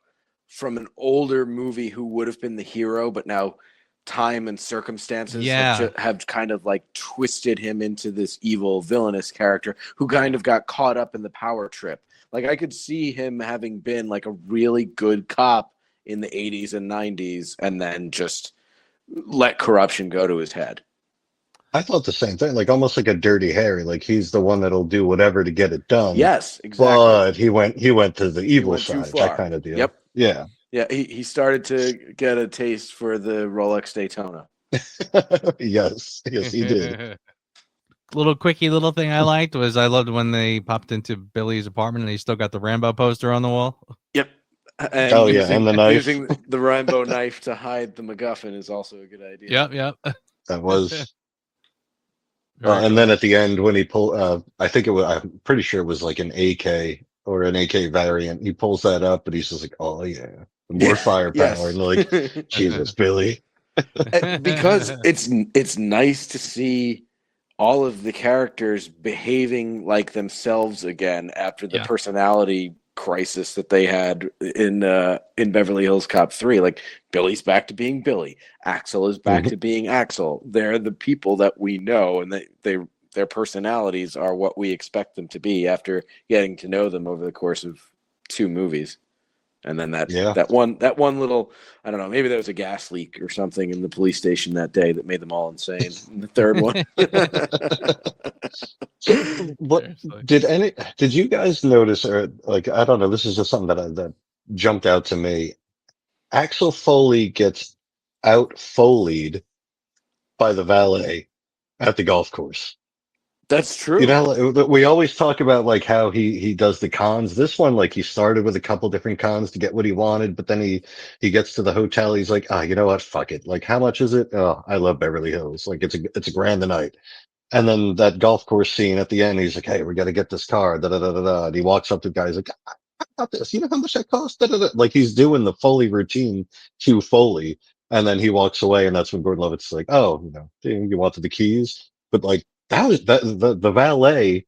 S2: from an older movie who would have been the hero, but now time and circumstances have kind of like twisted him into this evil villainous character who kind of got caught up in the power trip. Like I could see him having been like a really good cop in the 80s and 90s and then just let corruption go to his head.
S3: I thought the same thing, like almost like a Dirty Harry, like he's the one that'll do whatever to get it done.
S2: Yes, exactly.
S3: But he went to the evil side, that kind of deal.
S2: Yep.
S3: Yeah.
S2: Yeah, he started to get a taste for the Rolex Daytona.
S3: Yes, he did.
S1: Little thing I liked was I loved when they popped into Billy's apartment and he still got the Rambo poster on the wall.
S2: Yep. And
S3: and the knife.
S2: Using the Rambo knife to hide the MacGuffin is also a good idea.
S1: Yep.
S3: That was. And then at the end when he pulled, I'm pretty sure it was like an AK or an AK variant. He pulls that up, but he's just like, "Oh yeah, more firepower."
S2: Yes.
S3: And like, Jesus, Billy.
S2: Because it's nice to see all of the characters behaving like themselves again after the personality crisis that they had in Beverly Hills Cop 3. Like Billy's back to being Billy, Axel is back to being Axel. They're the people that we know, and their personalities are what we expect them to be after getting to know them over the course of 2 movies. And then that one little, I don't know, maybe there was a gas leak or something in the police station that day that made them all insane. In the third one.
S3: Did you guys notice, or like, I don't know, this is just something that jumped out to me. Axel Foley gets out Foleyed by the valet at the golf course.
S2: That's true.
S3: We always talk about like how he does the cons. This one, like he started with a couple different cons to get what he wanted, but then he gets to the hotel. He's like, you know what? Fuck it. Like, how much is it? Oh, I love Beverly Hills. Like it's a grand a night. And then that golf course scene at the end, he's like, hey, we got to get this car. Da, da, da, da, da. And he walks up to the guy. He's like, I got this. You know how much that costs? Da, da, da. Like he's doing the Foley routine to Foley. And then he walks away. And that's when Gordon Levitt's like, oh, you wanted the keys. But like, that was the valet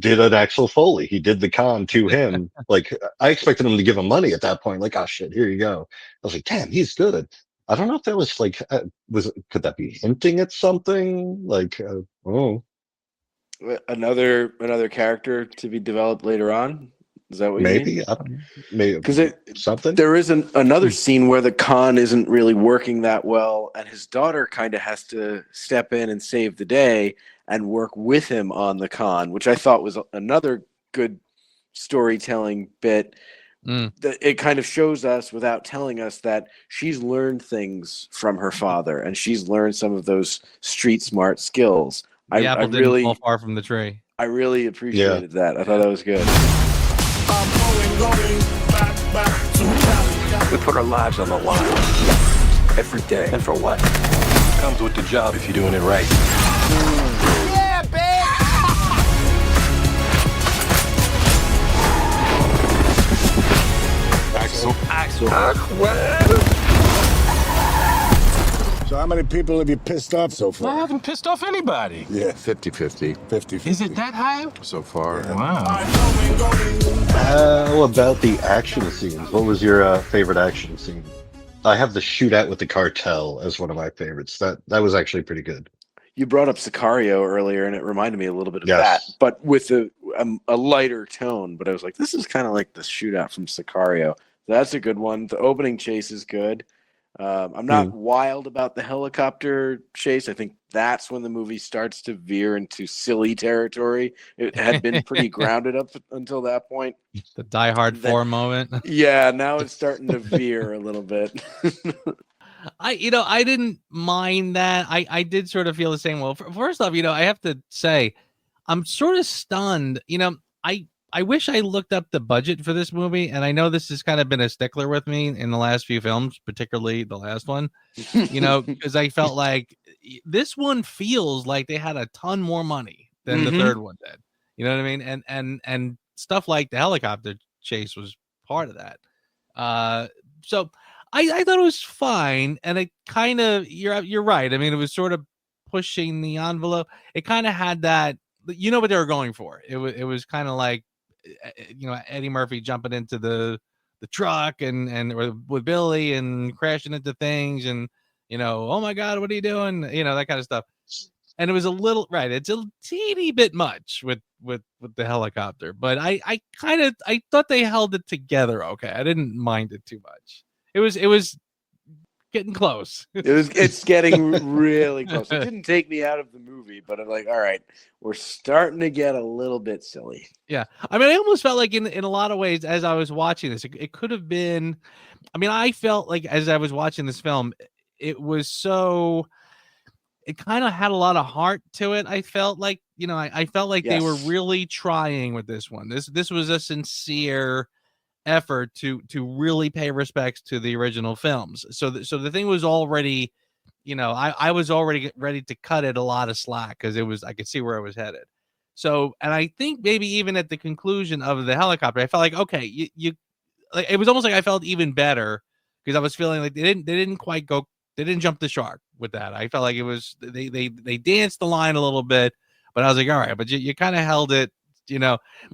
S3: did an Axel Foley. He did the con to him. Like I expected him to give him money at that point. Like, oh shit, here you go. I was like, damn, he's good. I don't know if that was like, could that be hinting at something? Like,
S2: another character to be developed later on. Is that what
S3: maybe?
S2: You mean?
S3: I don't know. Maybe because something.
S2: There is another scene where the con isn't really working that well, and his daughter kind of has to step in and save the day and work with him on the con, which I thought was another good storytelling bit. It kind of shows us without telling us that she's learned things from her father, and she's learned some of those street smart skills.
S1: The apple didn't fall far from the tree.
S2: I really appreciated that. I thought that was good.
S4: We put our lives on the line.
S5: Every day.
S7: And for what?
S5: Comes with the job if you're doing it right.
S6: Yeah, babe!
S5: Axel.
S6: So how many people have you pissed off so
S5: I
S6: far?
S5: haven't pissed off anybody.
S6: Yeah,
S8: 50-50
S6: 50-50.
S5: Is it that high?
S8: so far.
S5: Wow.
S3: How about the action scenes? What was your favorite action scene? I have the shootout with the cartel as one of my favorites. That was actually pretty good.
S2: You brought up Sicario earlier, and it reminded me a little bit of
S3: Yes.
S2: that, but with a lighter tone. But I was like, this is kind of like the shootout from Sicario. That's a good one. The opening chase is good. I'm not wild about the helicopter chase. I think that's when the movie starts to veer into silly territory. It had been pretty grounded up until that point.
S1: The Die Hard 4 moment.
S2: Yeah, now it's starting to veer a little bit.
S1: I didn't mind that. I did sort of feel the same. Well, first off, I have to say, I'm sort of stunned. I wish I looked up the budget for this movie, and I know this has kind of been a stickler with me in the last few films, particularly the last one, because I felt like this one feels like they had a ton more money than the third one did. You know what I mean? And stuff like the helicopter chase was part of that. So I thought it was fine, and it kind of you're right. I mean, it was sort of pushing the envelope. It kind of had that. You know what they were going for. It was kind of like, Eddie Murphy jumping into the truck and with Billy and crashing into things and oh my God, what are you doing? That kind of stuff. And it was a little right. It's a teeny bit much with the helicopter, but I thought they held it together okay. I didn't mind it too much. It was getting close.
S2: It's getting really close. It didn't take me out of the movie, but I'm like, all right, we're starting to get a little bit silly.
S1: Yeah. I mean, I almost felt like in a lot of ways, as I was watching this, it could have been, I felt like as I was watching this film, it kind of had a lot of heart to it. I felt like, I felt like they were really trying with this one. This was a sincere effort to really pay respects to the original films. So the thing was already, I was already ready to cut it a lot of slack because I could see where it was headed. So, and I think maybe even at the conclusion of the helicopter, I felt like, okay, you like, it was almost like I felt even better because I was feeling like they didn't jump the shark with that. I felt like it was, they danced the line a little bit, but I was like, all right, but you kind of held it.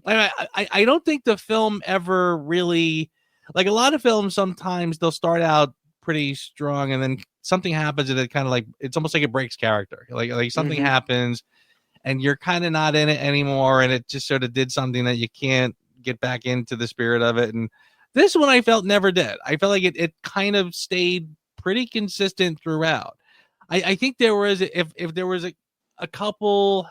S1: I don't think the film ever really, like a lot of films, sometimes they'll start out pretty strong and then something happens and it kind of like, it's almost like it breaks character. Like something happens and you're kind of not in it anymore. And it just sort of did something that you can't get back into the spirit of it. And this one I felt never did. I felt like it kind of stayed pretty consistent throughout. I think there was, if there was a couple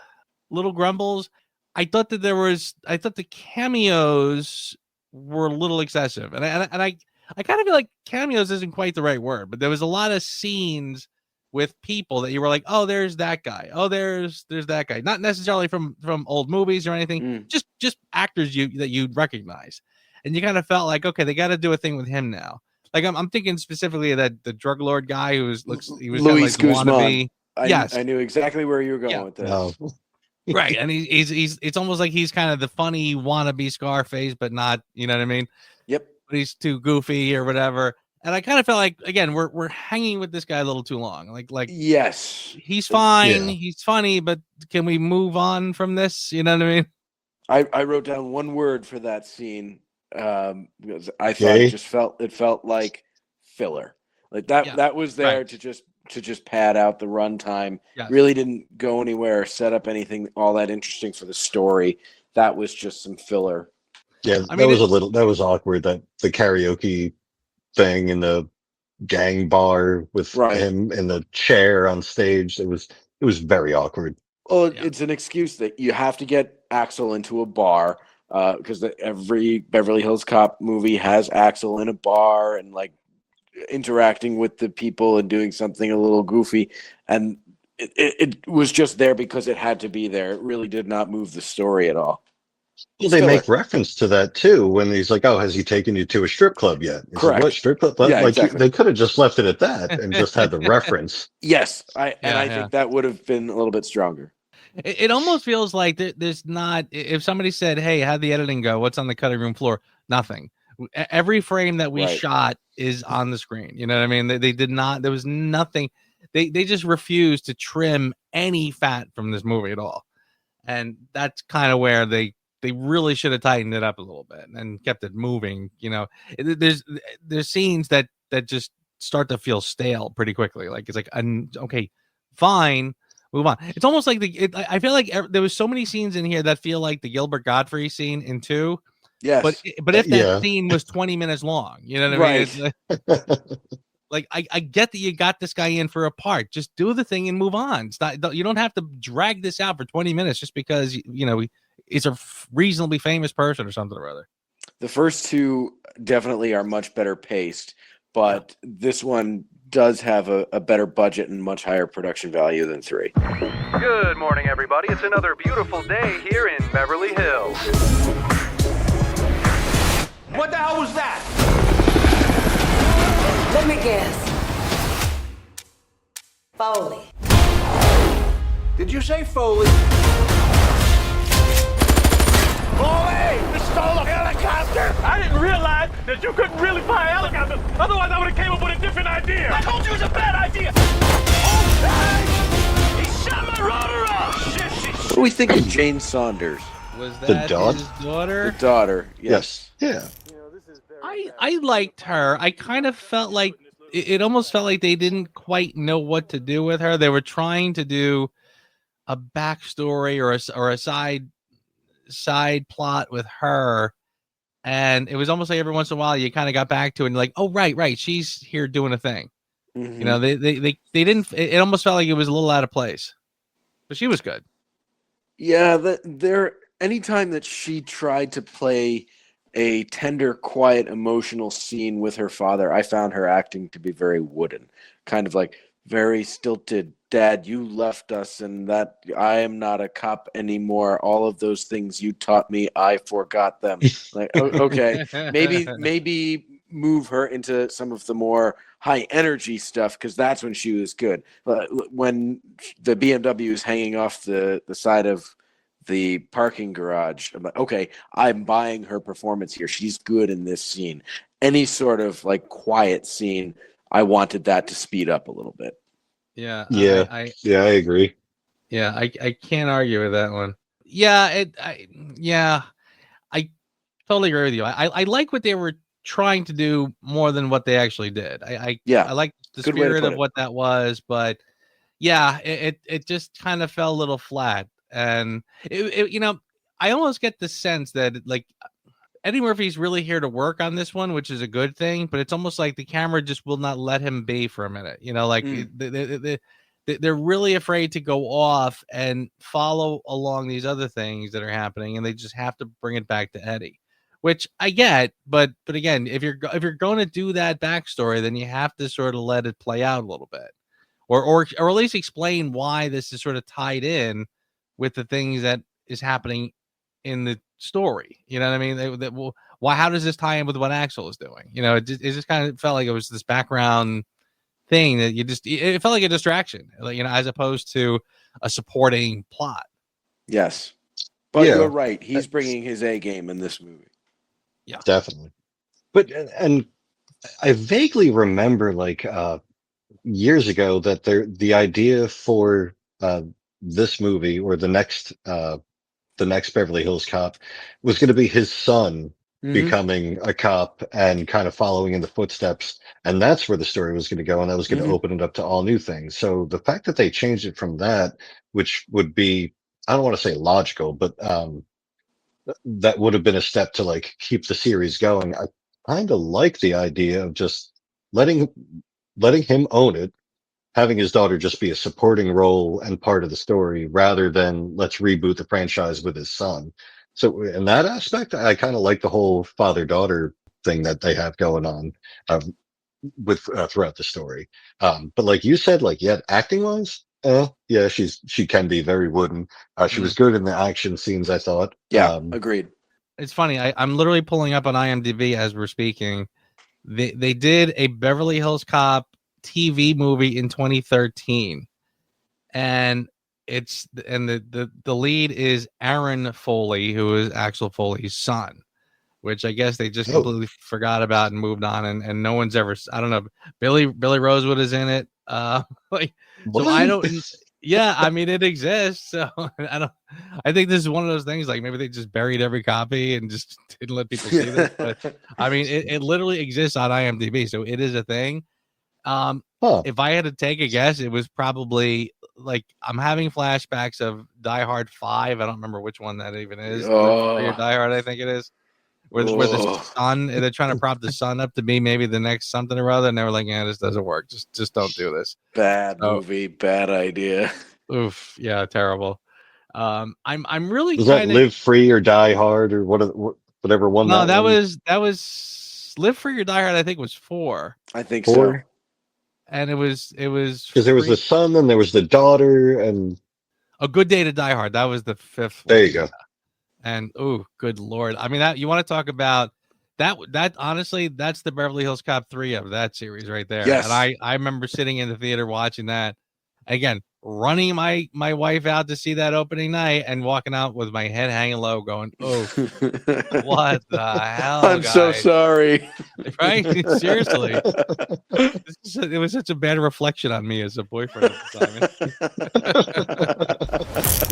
S1: little grumbles, I thought the cameos were a little excessive, and I kind of feel like cameos isn't quite the right word, but there was a lot of scenes with people that you were like, oh, there's that guy, oh, there's that guy, not necessarily from old movies or anything, just actors that you'd recognize, and you kind of felt like, okay, they got to do a thing with him now. Like I'm thinking specifically of the drug lord guy he was
S2: Luis Guzman.
S1: Wannabe.
S2: Yes, I knew exactly where you were going with this.
S3: No.
S1: Right, and he's it's almost like he's kind of the funny wannabe Scarface, but not, you know what I mean?
S2: Yep.
S1: But he's too goofy or whatever. And I kind of felt like, again, we're hanging with this guy a little too long. Like
S2: yes,
S1: he's fine, he's funny, but can we move on from this? You know what I mean?
S2: I wrote down one word for that scene because I thought it felt like filler. Like that was there to just pad out the runtime. Yes. Really didn't go anywhere, set up anything all that interesting for the story. That was just some filler.
S3: Yeah, that was awkward. That the karaoke thing in the gang bar with him in the chair on stage. It was very awkward.
S2: Well, it's an excuse that you have to get Axel into a bar because every Beverly Hills Cop movie has Axel in a bar and like interacting with the people and doing something a little goofy, and it was just there because it had to be there. It really did not move the story at all.
S3: Well, they
S2: filler.
S3: make reference to that too when he's like, "Oh, has he taken you to a strip club yet?" He's like,
S2: Correct.
S3: "What strip club?"
S2: Yeah,
S3: Like
S2: exactly.
S3: they could have just left it at that and just had the reference.
S2: Yes, I
S1: Yeah.
S2: think that would have been a little bit stronger.
S1: It almost feels like there's not. If somebody said, "Hey, how'd the editing go? What's on the cutting room floor?" Nothing. Every frame that we
S2: Right.
S1: shot is on the screen. You know what I mean? They did not. There was nothing. They just refused to trim any fat from this movie at all, and that's kind of where they really should have tightened it up a little bit and kept it moving. You know, there's scenes that just start to feel stale pretty quickly. Like it's like, okay, fine, move on. It's almost like I feel like there was so many scenes in here that feel like the Gilbert Godfrey scene in 2.
S2: Yes,
S1: But if that
S3: Yeah.
S1: scene was 20 minutes long, you know what
S2: Right.
S1: I mean? It's like I get that you got this guy in for a part. Just do the thing and move on. You don't have to drag this out for 20 minutes just because you know he's a reasonably famous person or something or other.
S2: the first two definitely are much better paced, but this one does have a better budget and much higher production value than 3.
S8: Good morning, everybody. It's another beautiful day here in Beverly Hills.
S6: What the hell was that?
S9: Let me guess. Foley.
S6: Did you say Foley? Foley! We stole a helicopter!
S8: I didn't realize that you couldn't really fly helicopters. Otherwise, I would have came up with a different idea. I told you it was a bad idea. Oh, hey! He shot my rotor off. Shit.
S2: What do we think of Jane Saunders,
S1: Was
S3: The
S1: that
S3: dog?
S1: his
S2: the
S1: daughter?
S2: daughter?
S3: Yes. Yeah.
S1: I liked her. I kind of felt like it almost felt like they didn't quite know what to do with her. They were trying to do a backstory or a side plot with her, and it was almost like every once in a while you kind of got back to it and like, oh right, she's here doing a thing.
S2: Mhm.
S1: You know, they didn't. It almost felt like it was a little out of place, but she was good.
S2: Yeah, anytime that she tried to play a tender, quiet, emotional scene with her father, I found her acting to be very wooden, kind of like very stilted. Dad, you left us, and that I am not a cop anymore. All of those things you taught me, I forgot them. Like, okay, maybe move her into some of the more high energy stuff because that's when she was good. When the BMW is hanging off the side of the parking garage, I'm like, okay, I'm buying her performance here. She's good in this scene. Any sort of like quiet scene, I wanted that to speed up a little bit.
S1: Yeah,
S3: Yeah.
S1: I
S3: Yeah, I agree.
S1: yeah, I can't argue with that one. Yeah, I totally agree with you. I like what they were trying to do more than what they actually did. I like the
S2: Good way to
S1: spirit
S2: put
S1: of
S2: it.
S1: what that was, but yeah, it just kind of fell a little flat. And you know, I almost get the sense that like Eddie Murphy's really here to work on this one, which is a good thing, but it's almost like the camera just will not let him be for a minute. You know, like they're really afraid to go off and follow along these other things that are happening, and they just have to bring it back to Eddie, which I get. But again, if you're going to do that backstory, then you have to sort of let it play out a little bit, or at least explain why this is sort of tied in with the things that is happening in the story. You know what I mean? Why? How does this tie in with what Axel is doing? You know, it just kind of felt like it was this background thing that it felt like a distraction, like, you know, as opposed to a supporting plot.
S2: Yes, but
S3: Yeah.
S2: you're right. He's bringing his A game in this movie.
S1: Yeah,
S3: Definitely. But and I vaguely remember like years ago that the idea for this movie or the next Beverly Hills Cop was going to be his son becoming a cop and kind of following in the footsteps, and that's where the story was going to go, and that was going to open it up to all new things. So the fact that they changed it from that, which would be, I don't want to say logical, but that would have been a step to like keep the series going. I kind of like the idea of just letting him own it, having his daughter just be a supporting role and part of the story rather than let's reboot the franchise with his son. So in that aspect, I kind of like the whole father-daughter thing that they have going on with throughout the story. But like you said, like, yeah, acting wise, Yeah, she can be very wooden. She was good in the action scenes, I thought.
S2: Yeah, agreed.
S1: It's funny. I'm literally pulling up on IMDb as we're speaking. They did a Beverly Hills Cop TV movie in 2013, and the lead is Aaron Foley, who is Axel Foley's son, which I guess they just completely forgot about and moved on, and no one's ever. I don't know. Billy Rosewood is in it. So I don't. Yeah, I mean it exists. So I think this is one of those things. Like maybe they just buried every copy and just didn't let people see this. But I mean, it literally exists on IMDb, so it is a thing. If I had to take a guess, it was probably like I'm having flashbacks of Die Hard 5. I don't remember which one that even is. Die Hard, I think it is. Where the son, they're trying to prop the son up to be maybe the next something or other, and they were like, "Yeah, this doesn't work. Just don't do this."
S2: Bad movie, bad idea.
S1: Oof, yeah, terrible. I'm really
S3: was that Live Free or Die Hard or whatever one?
S1: No, that was Live Free or Die Hard. I think was 4.
S2: I think 4? So.
S1: And it was
S3: because there was the son and there was the daughter and
S1: A Good Day to Die Hard. That was the 5th.
S3: There you go.
S1: And oh, good Lord! I mean, that you want to talk about that? Honestly, that's the Beverly Hills Cop 3 of that series right there.
S2: Yes.
S1: And I remember sitting in the theater watching that again, running my wife out to see that opening night and walking out with my head hanging low, going, "Oh, what the hell?"
S2: I'm so sorry.
S1: Right? Seriously, it was such a bad reflection on me as a boyfriend at the time.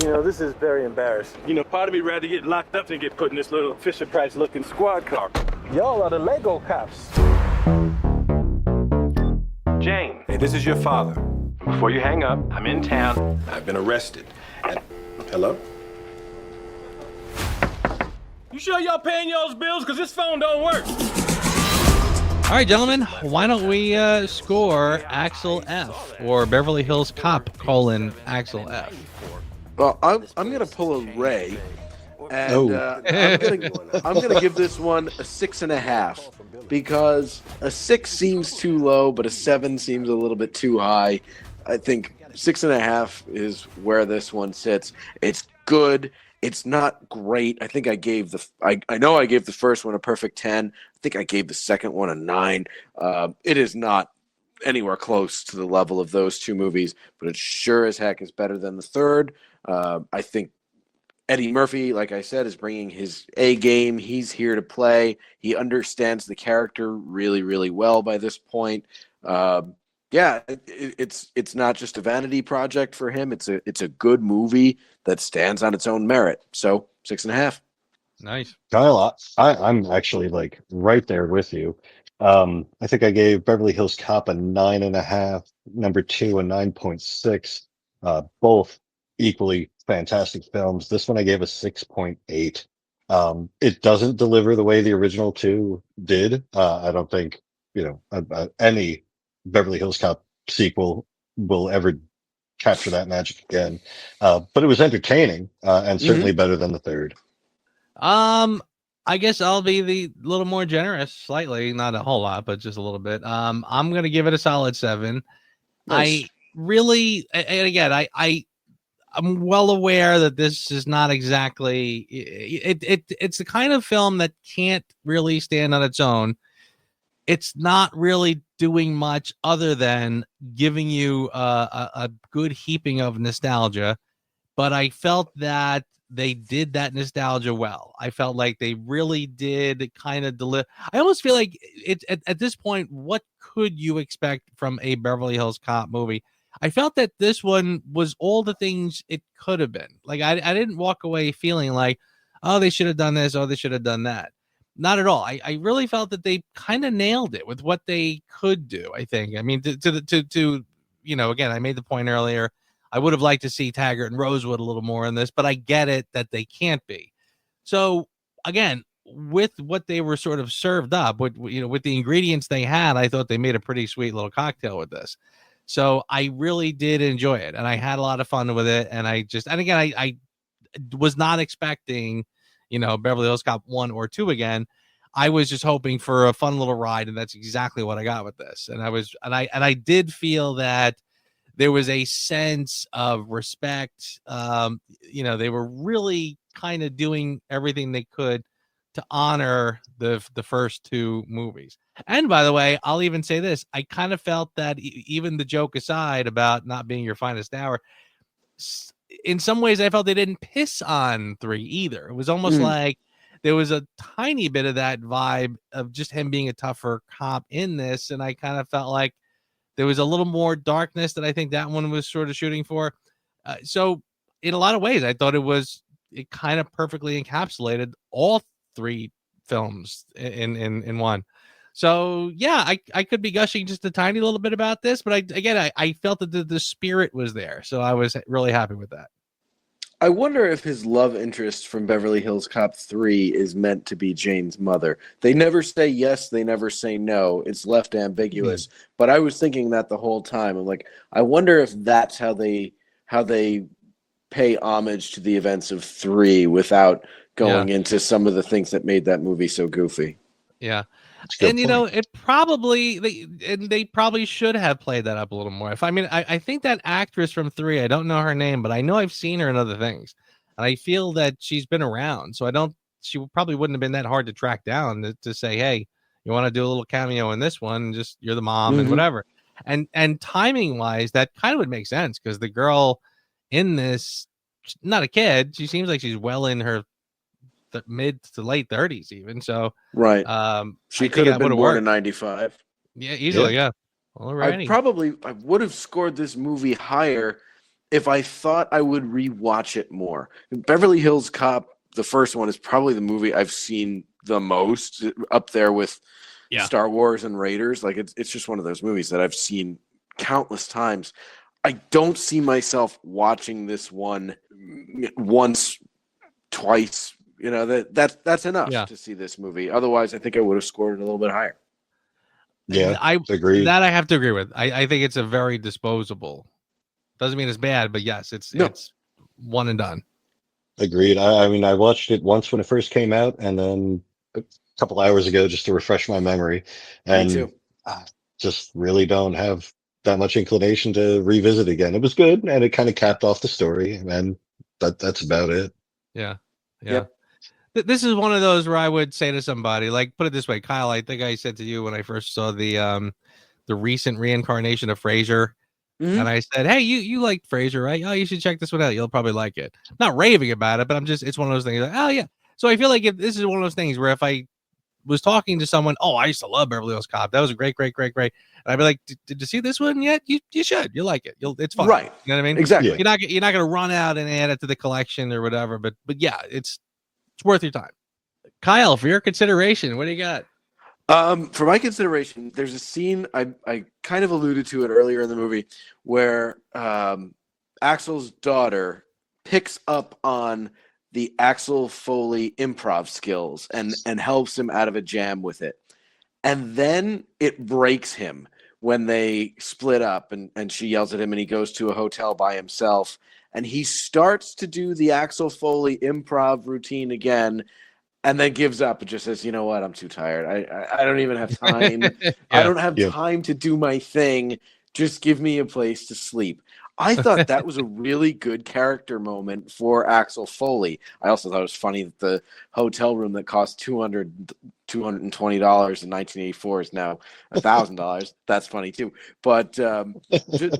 S8: You know, this is very embarrassing. You know, part of me rather get locked up than get put in this little Fisher-Price looking squad car. Y'all are the Lego cops. Jane, hey, this is your father. Before you hang up, I'm in town. I've been arrested. Hello? You sure y'all paying y'all's bills? Because this phone don't work.
S1: All right, gentlemen, why don't we score Axel F or Beverly Hills Cop : Axel F?
S2: Well, I'm going to pull a Ray, and I'm going to give this one a 6.5 because a 6 seems too low, but a 7 seems a little bit too high. I think 6.5 is where this one sits. It's good. It's not great. I think I gave I know I gave the first one a perfect 10. I think I gave the second one a 9. It is not anywhere close to the level of those two movies, but it sure as heck is better than the third. I think Eddie Murphy, like I said, is bringing his A game. He's here to play. He understands the character really, really well by this point. It's not just a vanity project for him. It's a good movie that stands on its own merit. So 6.5.
S1: Nice.
S3: Kyle, I'm actually like right there with you. I think I gave Beverly Hills Cop a 9.5, number 2 a 9.6. Both equally fantastic films. This one I gave a 6.8. It doesn't deliver the way the original 2 did. I don't think any Beverly Hills Cop sequel will ever capture that magic again. But it was entertaining and certainly better than the third.
S1: I guess I'll be the little more generous, slightly, not a whole lot, but just a little bit. I'm going to give it a solid 7. Nice. I really, and again, I'm well aware that this is not exactly it's the kind of film that can't really stand on its own. It's not really doing much other than giving you a good heaping of nostalgia, but I felt that they did that nostalgia well. I felt like they really did kind of deliver. I almost feel like it's at this point, what could you expect from a Beverly Hills Cop movie? I felt that this one was all the things it could have been. Like I didn't walk away feeling like, oh, they should have done this, oh, they should have done that. Not at all. I really felt that they kind of nailed it with what they could do. I think. I mean, to again, I made the point earlier. I would have liked to see Taggart and Rosewood a little more in this, but I get it that they can't be. So again, with what they were sort of served up with the ingredients they had, I thought they made a pretty sweet little cocktail with this. So I really did enjoy it, and I had a lot of fun with it. And I was not expecting, Beverly Hills Cop 1 or 2 again. I was just hoping for a fun little ride, and that's exactly what I got with this. And I did feel that there was a sense of respect. They were really kind of doing everything they could to honor the first two movies. And by the way, I'll even say this: I kind of felt that even the joke aside about not being your finest hour, in some ways, I felt they didn't piss on 3 either. It was almost like there was a tiny bit of that vibe of just him being a tougher cop in this, and I kind of felt like there was a little more darkness that I think that one was sort of shooting for. So in a lot of ways, I thought it kind of perfectly encapsulated all 3 films in one. So yeah, I could be gushing just a tiny little bit about this, but I felt that the spirit was there. So I was really happy with that.
S2: I wonder if his love interest from Beverly Hills Cop 3 is meant to be Jane's mother. They never say yes, they never say no. It's left ambiguous. But I was thinking that the whole time. I'm like, I wonder if that's how they pay homage to the events of 3 without going into some of the things that made that movie so goofy.
S1: Yeah. And it probably they probably should have played that up a little more. I think that actress from 3, I don't know her name, but I know I've seen her in other things, and I feel that she's been around. So she probably wouldn't have been that hard to track down to say, hey, you want to do a little cameo in this one? Just you're the mom and whatever. And timing wise, that kind of would make sense because the girl in this, not a kid, she seems like she's well in her the mid to late 30s even. So
S2: right. She could have been born in 95.
S1: Yeah, easily. Yeah.
S2: Alrighty. I would have scored this movie higher if I thought I would rewatch it more. Beverly Hills Cop, the first one, is probably the movie I've seen the most, up there with Star Wars and Raiders. Like it's just one of those movies that I've seen countless times. I don't see myself watching this one once, twice. That's enough to see this movie. Otherwise, I think I would have scored it a little bit higher.
S3: Yeah, I agree.
S1: That I have to agree with. I think it's a very disposable. Doesn't mean it's bad, but yes, it's one and done.
S3: Agreed. I watched it once when it first came out, and then a couple hours ago just to refresh my memory. And
S2: me too.
S3: I just really don't have that much inclination to revisit again. It was good, and it kind of capped off the story, and that's about it.
S1: Yeah.
S2: Yep.
S1: This is one of those where I would say to somebody, like, put it this way, Kyle, I think I said to you when I first saw the recent reincarnation of Frasier, and I said, hey, you like Frasier, right? Oh, you should check this one out. You'll probably like it. I'm not raving about it, but it's one of those things like, oh yeah. So I feel like if this is one of those things where if I was talking to someone, oh, I used to love Beverly Hills Cop. That was a great. And I'd be like, did you see this one yet? You should. You like it. It's fun.
S2: Right.
S1: You know what I mean?
S2: Exactly.
S1: You're not going to run out and add it to the collection or whatever, but yeah, it's worth your time. Kyle, for your consideration, what do you got?
S2: For my consideration, there's a scene I kind of alluded to it earlier in the movie where Axel's daughter picks up on the Axel Foley improv skills and helps him out of a jam with it. And then it breaks him when they split up and she yells at him and he goes to a hotel by himself and he starts to do the Axel Foley improv routine again and then gives up and just says, you know what, I'm too tired. I don't even have time. I don't have time to do my thing. Just give me a place to sleep. I thought that was a really good character moment for Axel Foley. I also thought it was funny that the hotel room that cost $220 in 1984 is now $1,000. That's funny too. But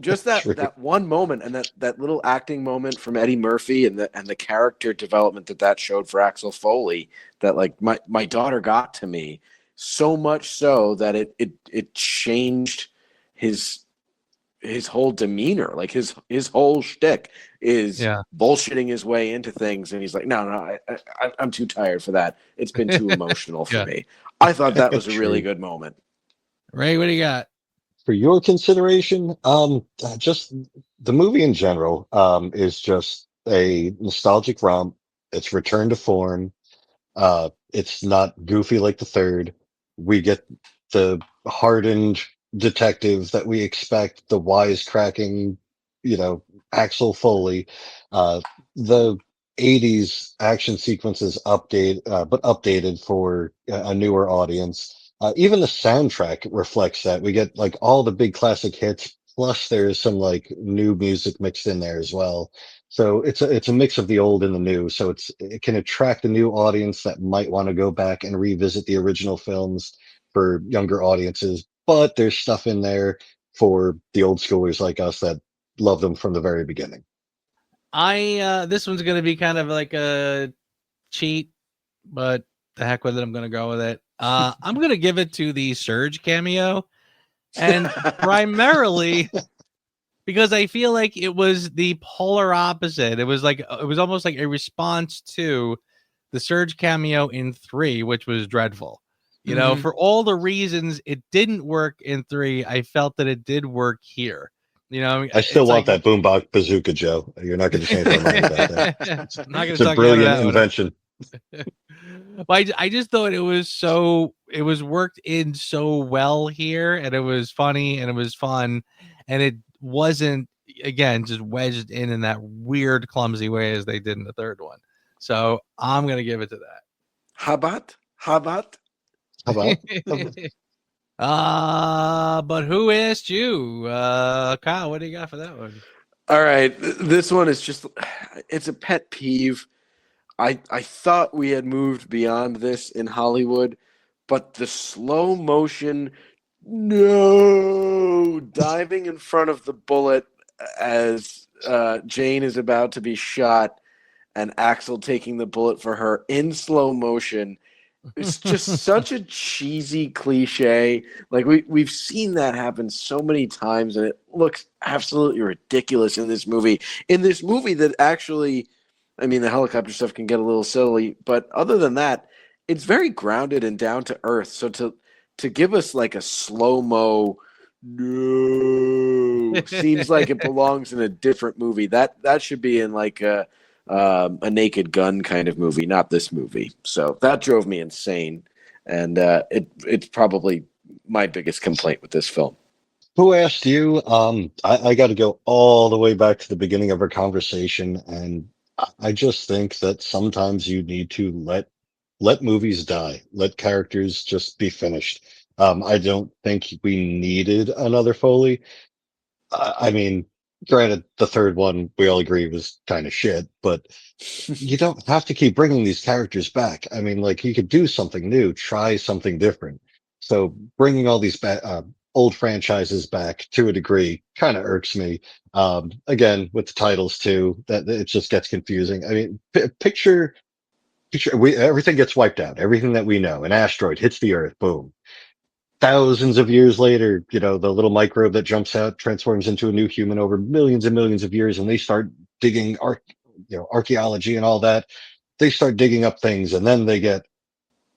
S2: just that one moment and that little acting moment from Eddie Murphy and the character development that showed for Axel Foley, that like my daughter got to me so much so that it changed his whole demeanor. Like his whole shtick is bullshitting his way into things, and he's like, no, I'm too tired for that. It's been too emotional for me. I thought that was a really good moment.
S1: Ray, what do you got
S3: for your consideration? Just the movie in general is just a nostalgic romp. It's returned to form. It's not goofy like the third. We get the hardened detective that we expect, the wisecracking, Axel Foley. The 80s action sequences but updated for a newer audience. Even the soundtrack reflects that. We get like all the big classic hits Plus, there's some like new music mixed in there as well. So it's a mix of the old and the new. So it can attract a new audience that might want to go back and revisit the original films for younger audiences. But there's stuff in there for the old schoolers like us that love them from the very beginning.
S1: This one's gonna be kind of like a cheat, but the heck with it, I'm gonna go with it. I'm gonna give it to the Surge cameo, and primarily because I feel like it was the polar opposite. It was almost like a response to the Surge cameo in 3, which was dreadful. You know, for all the reasons it didn't work in 3, I felt that it did work here. You know,
S3: I still want that boombox bazooka, Joe. You're not going to change my mind about that.
S1: I'm not going
S3: It's
S1: to
S3: a
S1: talk
S3: brilliant
S1: about
S3: invention.
S1: But I just thought it was worked in so well here, and it was funny and it was fun, and it wasn't, again, just wedged in that weird, clumsy way as they did in the third one. So I'm gonna give it to that.
S2: Habat?
S3: How about?
S1: But who asked you, Kyle? What do you got for that one?
S2: All right, this one is just, it's a pet peeve. I thought we had moved beyond this in Hollywood, but the slow motion, diving in front of the bullet as Jane is about to be shot, and Axel taking the bullet for her in slow motion. It's just such a cheesy cliche. Like we've seen that happen so many times, and it looks absolutely ridiculous in this movie. In this movie that actually, I mean, the helicopter stuff can get a little silly, but other than that, it's very grounded and down to earth. So to give us like a slow-mo seems like it belongs in a different movie. That should be in like a Naked Gun kind of movie, not this movie. So that drove me insane, and it's probably my biggest complaint with this film.
S3: Who asked you? I got to go all the way back to the beginning of our conversation, and I just think that sometimes you need to let movies die, let characters just be finished. I don't think we needed another Foley. I mean, granted, the third one we all agree was kind of shit, but you don't have to keep bringing these characters back. I mean, like you could do something new, try something different. So bringing all these old franchises back to a degree kind of irks me. Again, with the titles too, that it just gets confusing. I mean, picture, everything gets wiped out. Everything that we know, an asteroid hits the Earth, boom. Thousands of years later, the little microbe that jumps out transforms into a new human over millions and millions of years, and they start digging archaeology and all that. They start digging up things, and then they get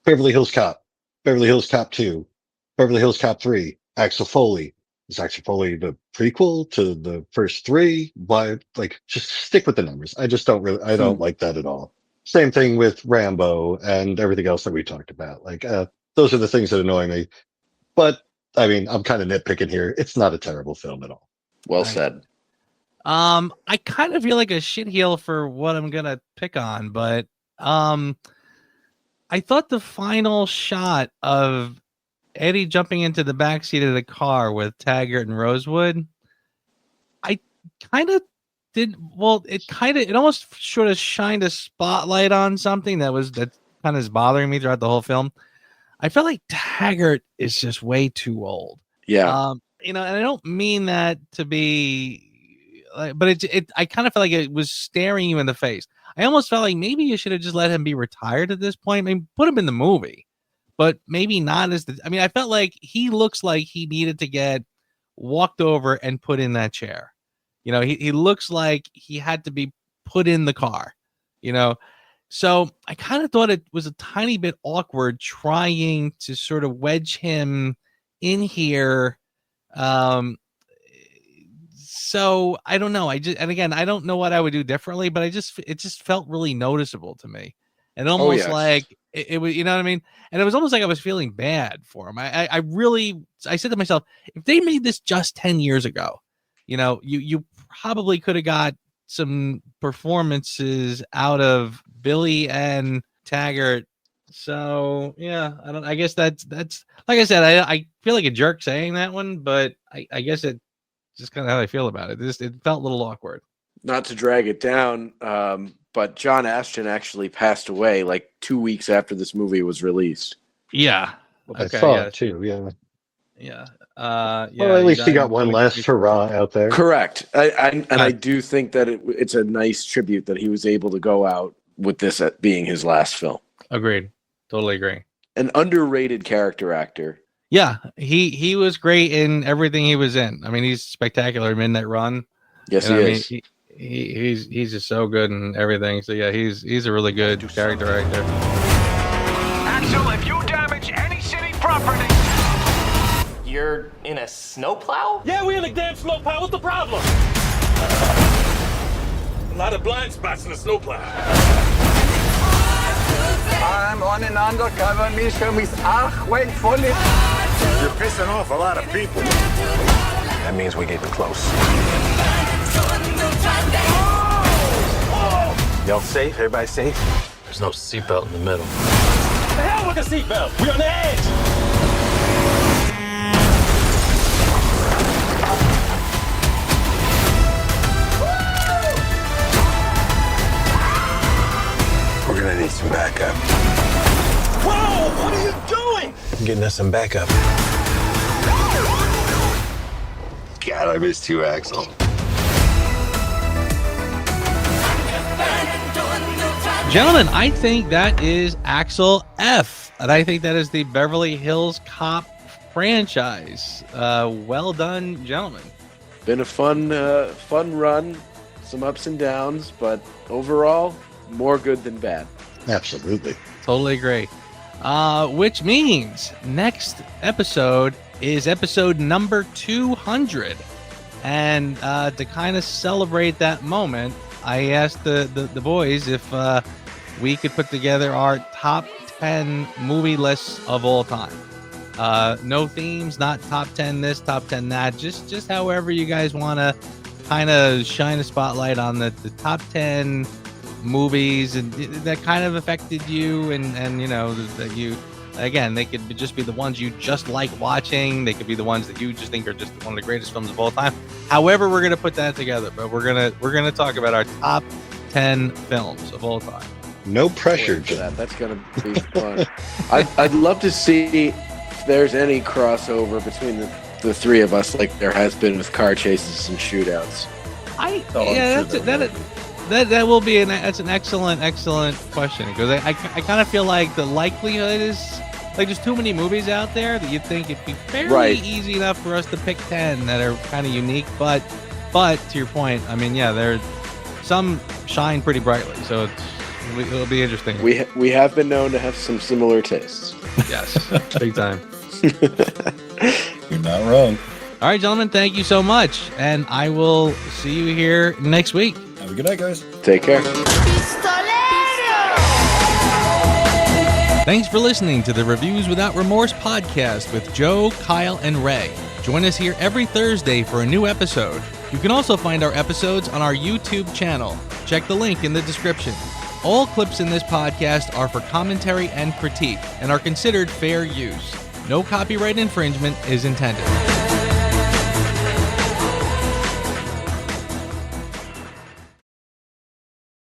S3: Beverly Hills Cop, Beverly Hills Cop 2, Beverly Hills Cop 3, Axel Foley. Is Axel Foley the prequel to the first 3? Why, just stick with the numbers. I just I don't like that at all. Same thing with Rambo and everything else that we talked about. Those are the things that annoy me. But, I mean, I'm kind of nitpicking here. It's not a terrible film at all.
S2: Well said.
S1: I kind of feel like a shitheel for what I'm gonna pick on, but I thought the final shot of Eddie jumping into the backseat of the car with Taggart and Rosewood, I kind of did. Well, it almost sort of shined a spotlight on something that kind of is bothering me throughout the whole film. I felt like Taggart is just way too old.
S2: Yeah.
S1: And I don't mean that to be but I kind of felt like it was staring you in the face. I almost felt like maybe you should have just let him be retired at this point. I mean, put him in the movie, but maybe not I felt like he looks like he needed to get walked over and put in that chair. He looks like he had to be put in the car, So I kind of thought it was a tiny bit awkward trying to sort of wedge him in here. So I don't know. And again, I don't know what I would do differently, but it just felt really noticeable to me. And almost like it was, you know what I mean? And it was almost like I was feeling bad for him. I said to myself, if they made this just 10 years ago, you probably could have got some performances out of Billy and Taggart. So yeah, I guess that's like I said, I feel like a jerk saying that one, but I guess it just kind of how I feel about it. It felt a little awkward.
S2: Not to drag it down, but John Ashton actually passed away like 2 weeks after this movie was released.
S1: Yeah.
S3: I saw it too. Yeah.
S1: Yeah.
S3: Well, at least he got one last hurrah out there.
S2: Correct. I do think that it's a nice tribute that he was able to go out with this being his last film.
S1: Agreed. Totally agree. An
S2: underrated character actor.
S1: Yeah, he was great in everything he was in. I mean, he's spectacular in Midnight Run.
S2: Yes, he is.
S1: He's just so good in everything. So yeah, he's a really good character actor.
S4: Axel, if you damage any city property,
S7: You're in a snowplow?
S8: Yeah, we in a damn snowplow. What's the problem? A lot of blind spots in the snowplow.
S6: I'm on an undercover mission with wait for it. You're pissing off a lot of people.
S5: That means we're getting close. Y'all safe? Everybody safe?
S7: There's no seatbelt in the middle.
S8: The hell with the seatbelt. We're on the edge.
S5: We're gonna need some backup.
S8: Whoa! What are you doing?
S5: Getting us some backup.
S3: God, I missed you, Axel.
S1: Gentlemen, I think that is Axel F. And I think that is the Beverly Hills Cop franchise. Well done, gentlemen.
S2: Been a fun run. Some ups and downs, but overall, more good than bad.
S3: Absolutely.
S1: Totally agree. Which means next episode is episode number 200. And to kind of celebrate that moment, I asked the boys if we could put together our top 10 movie lists of all time. No themes, not top 10 this, top 10 that. Just however you guys want to kind of shine a spotlight on the top 10 movies and that kind of affected you, and you know that you, again, they could just be the ones you just like watching. They could be the ones that you just think are just one of the greatest films of all time. However, we're gonna put that together, but we're gonna talk about our top 10 films of all time.
S3: No pressure
S2: to that. That's gonna be fun. I'd love to see if there's any crossover between the three of us, like there has been with car chases and shootouts.
S1: That will be that's an excellent question, because I kind of feel like the likelihood is like there's too many movies out there that you'd think it'd be fairly easy enough for us to pick 10 that are kind of unique, but to your point, I mean, yeah, there some shine pretty brightly, so it'll be interesting.
S2: We have been known to have some similar tastes.
S1: Yes, big time.
S10: You're not wrong.
S1: All right, gentlemen, thank you so much, and I will see you here next week.
S10: Have a good night, guys.
S2: Take care.
S1: Thanks for listening to the Reviews Without Remorse podcast with Joe, Kyle, and Ray. Join us here every Thursday for a new episode. You can also find our episodes on our YouTube channel. Check the link in the description. All clips in this podcast are for commentary and critique and are considered fair use. No copyright infringement is intended.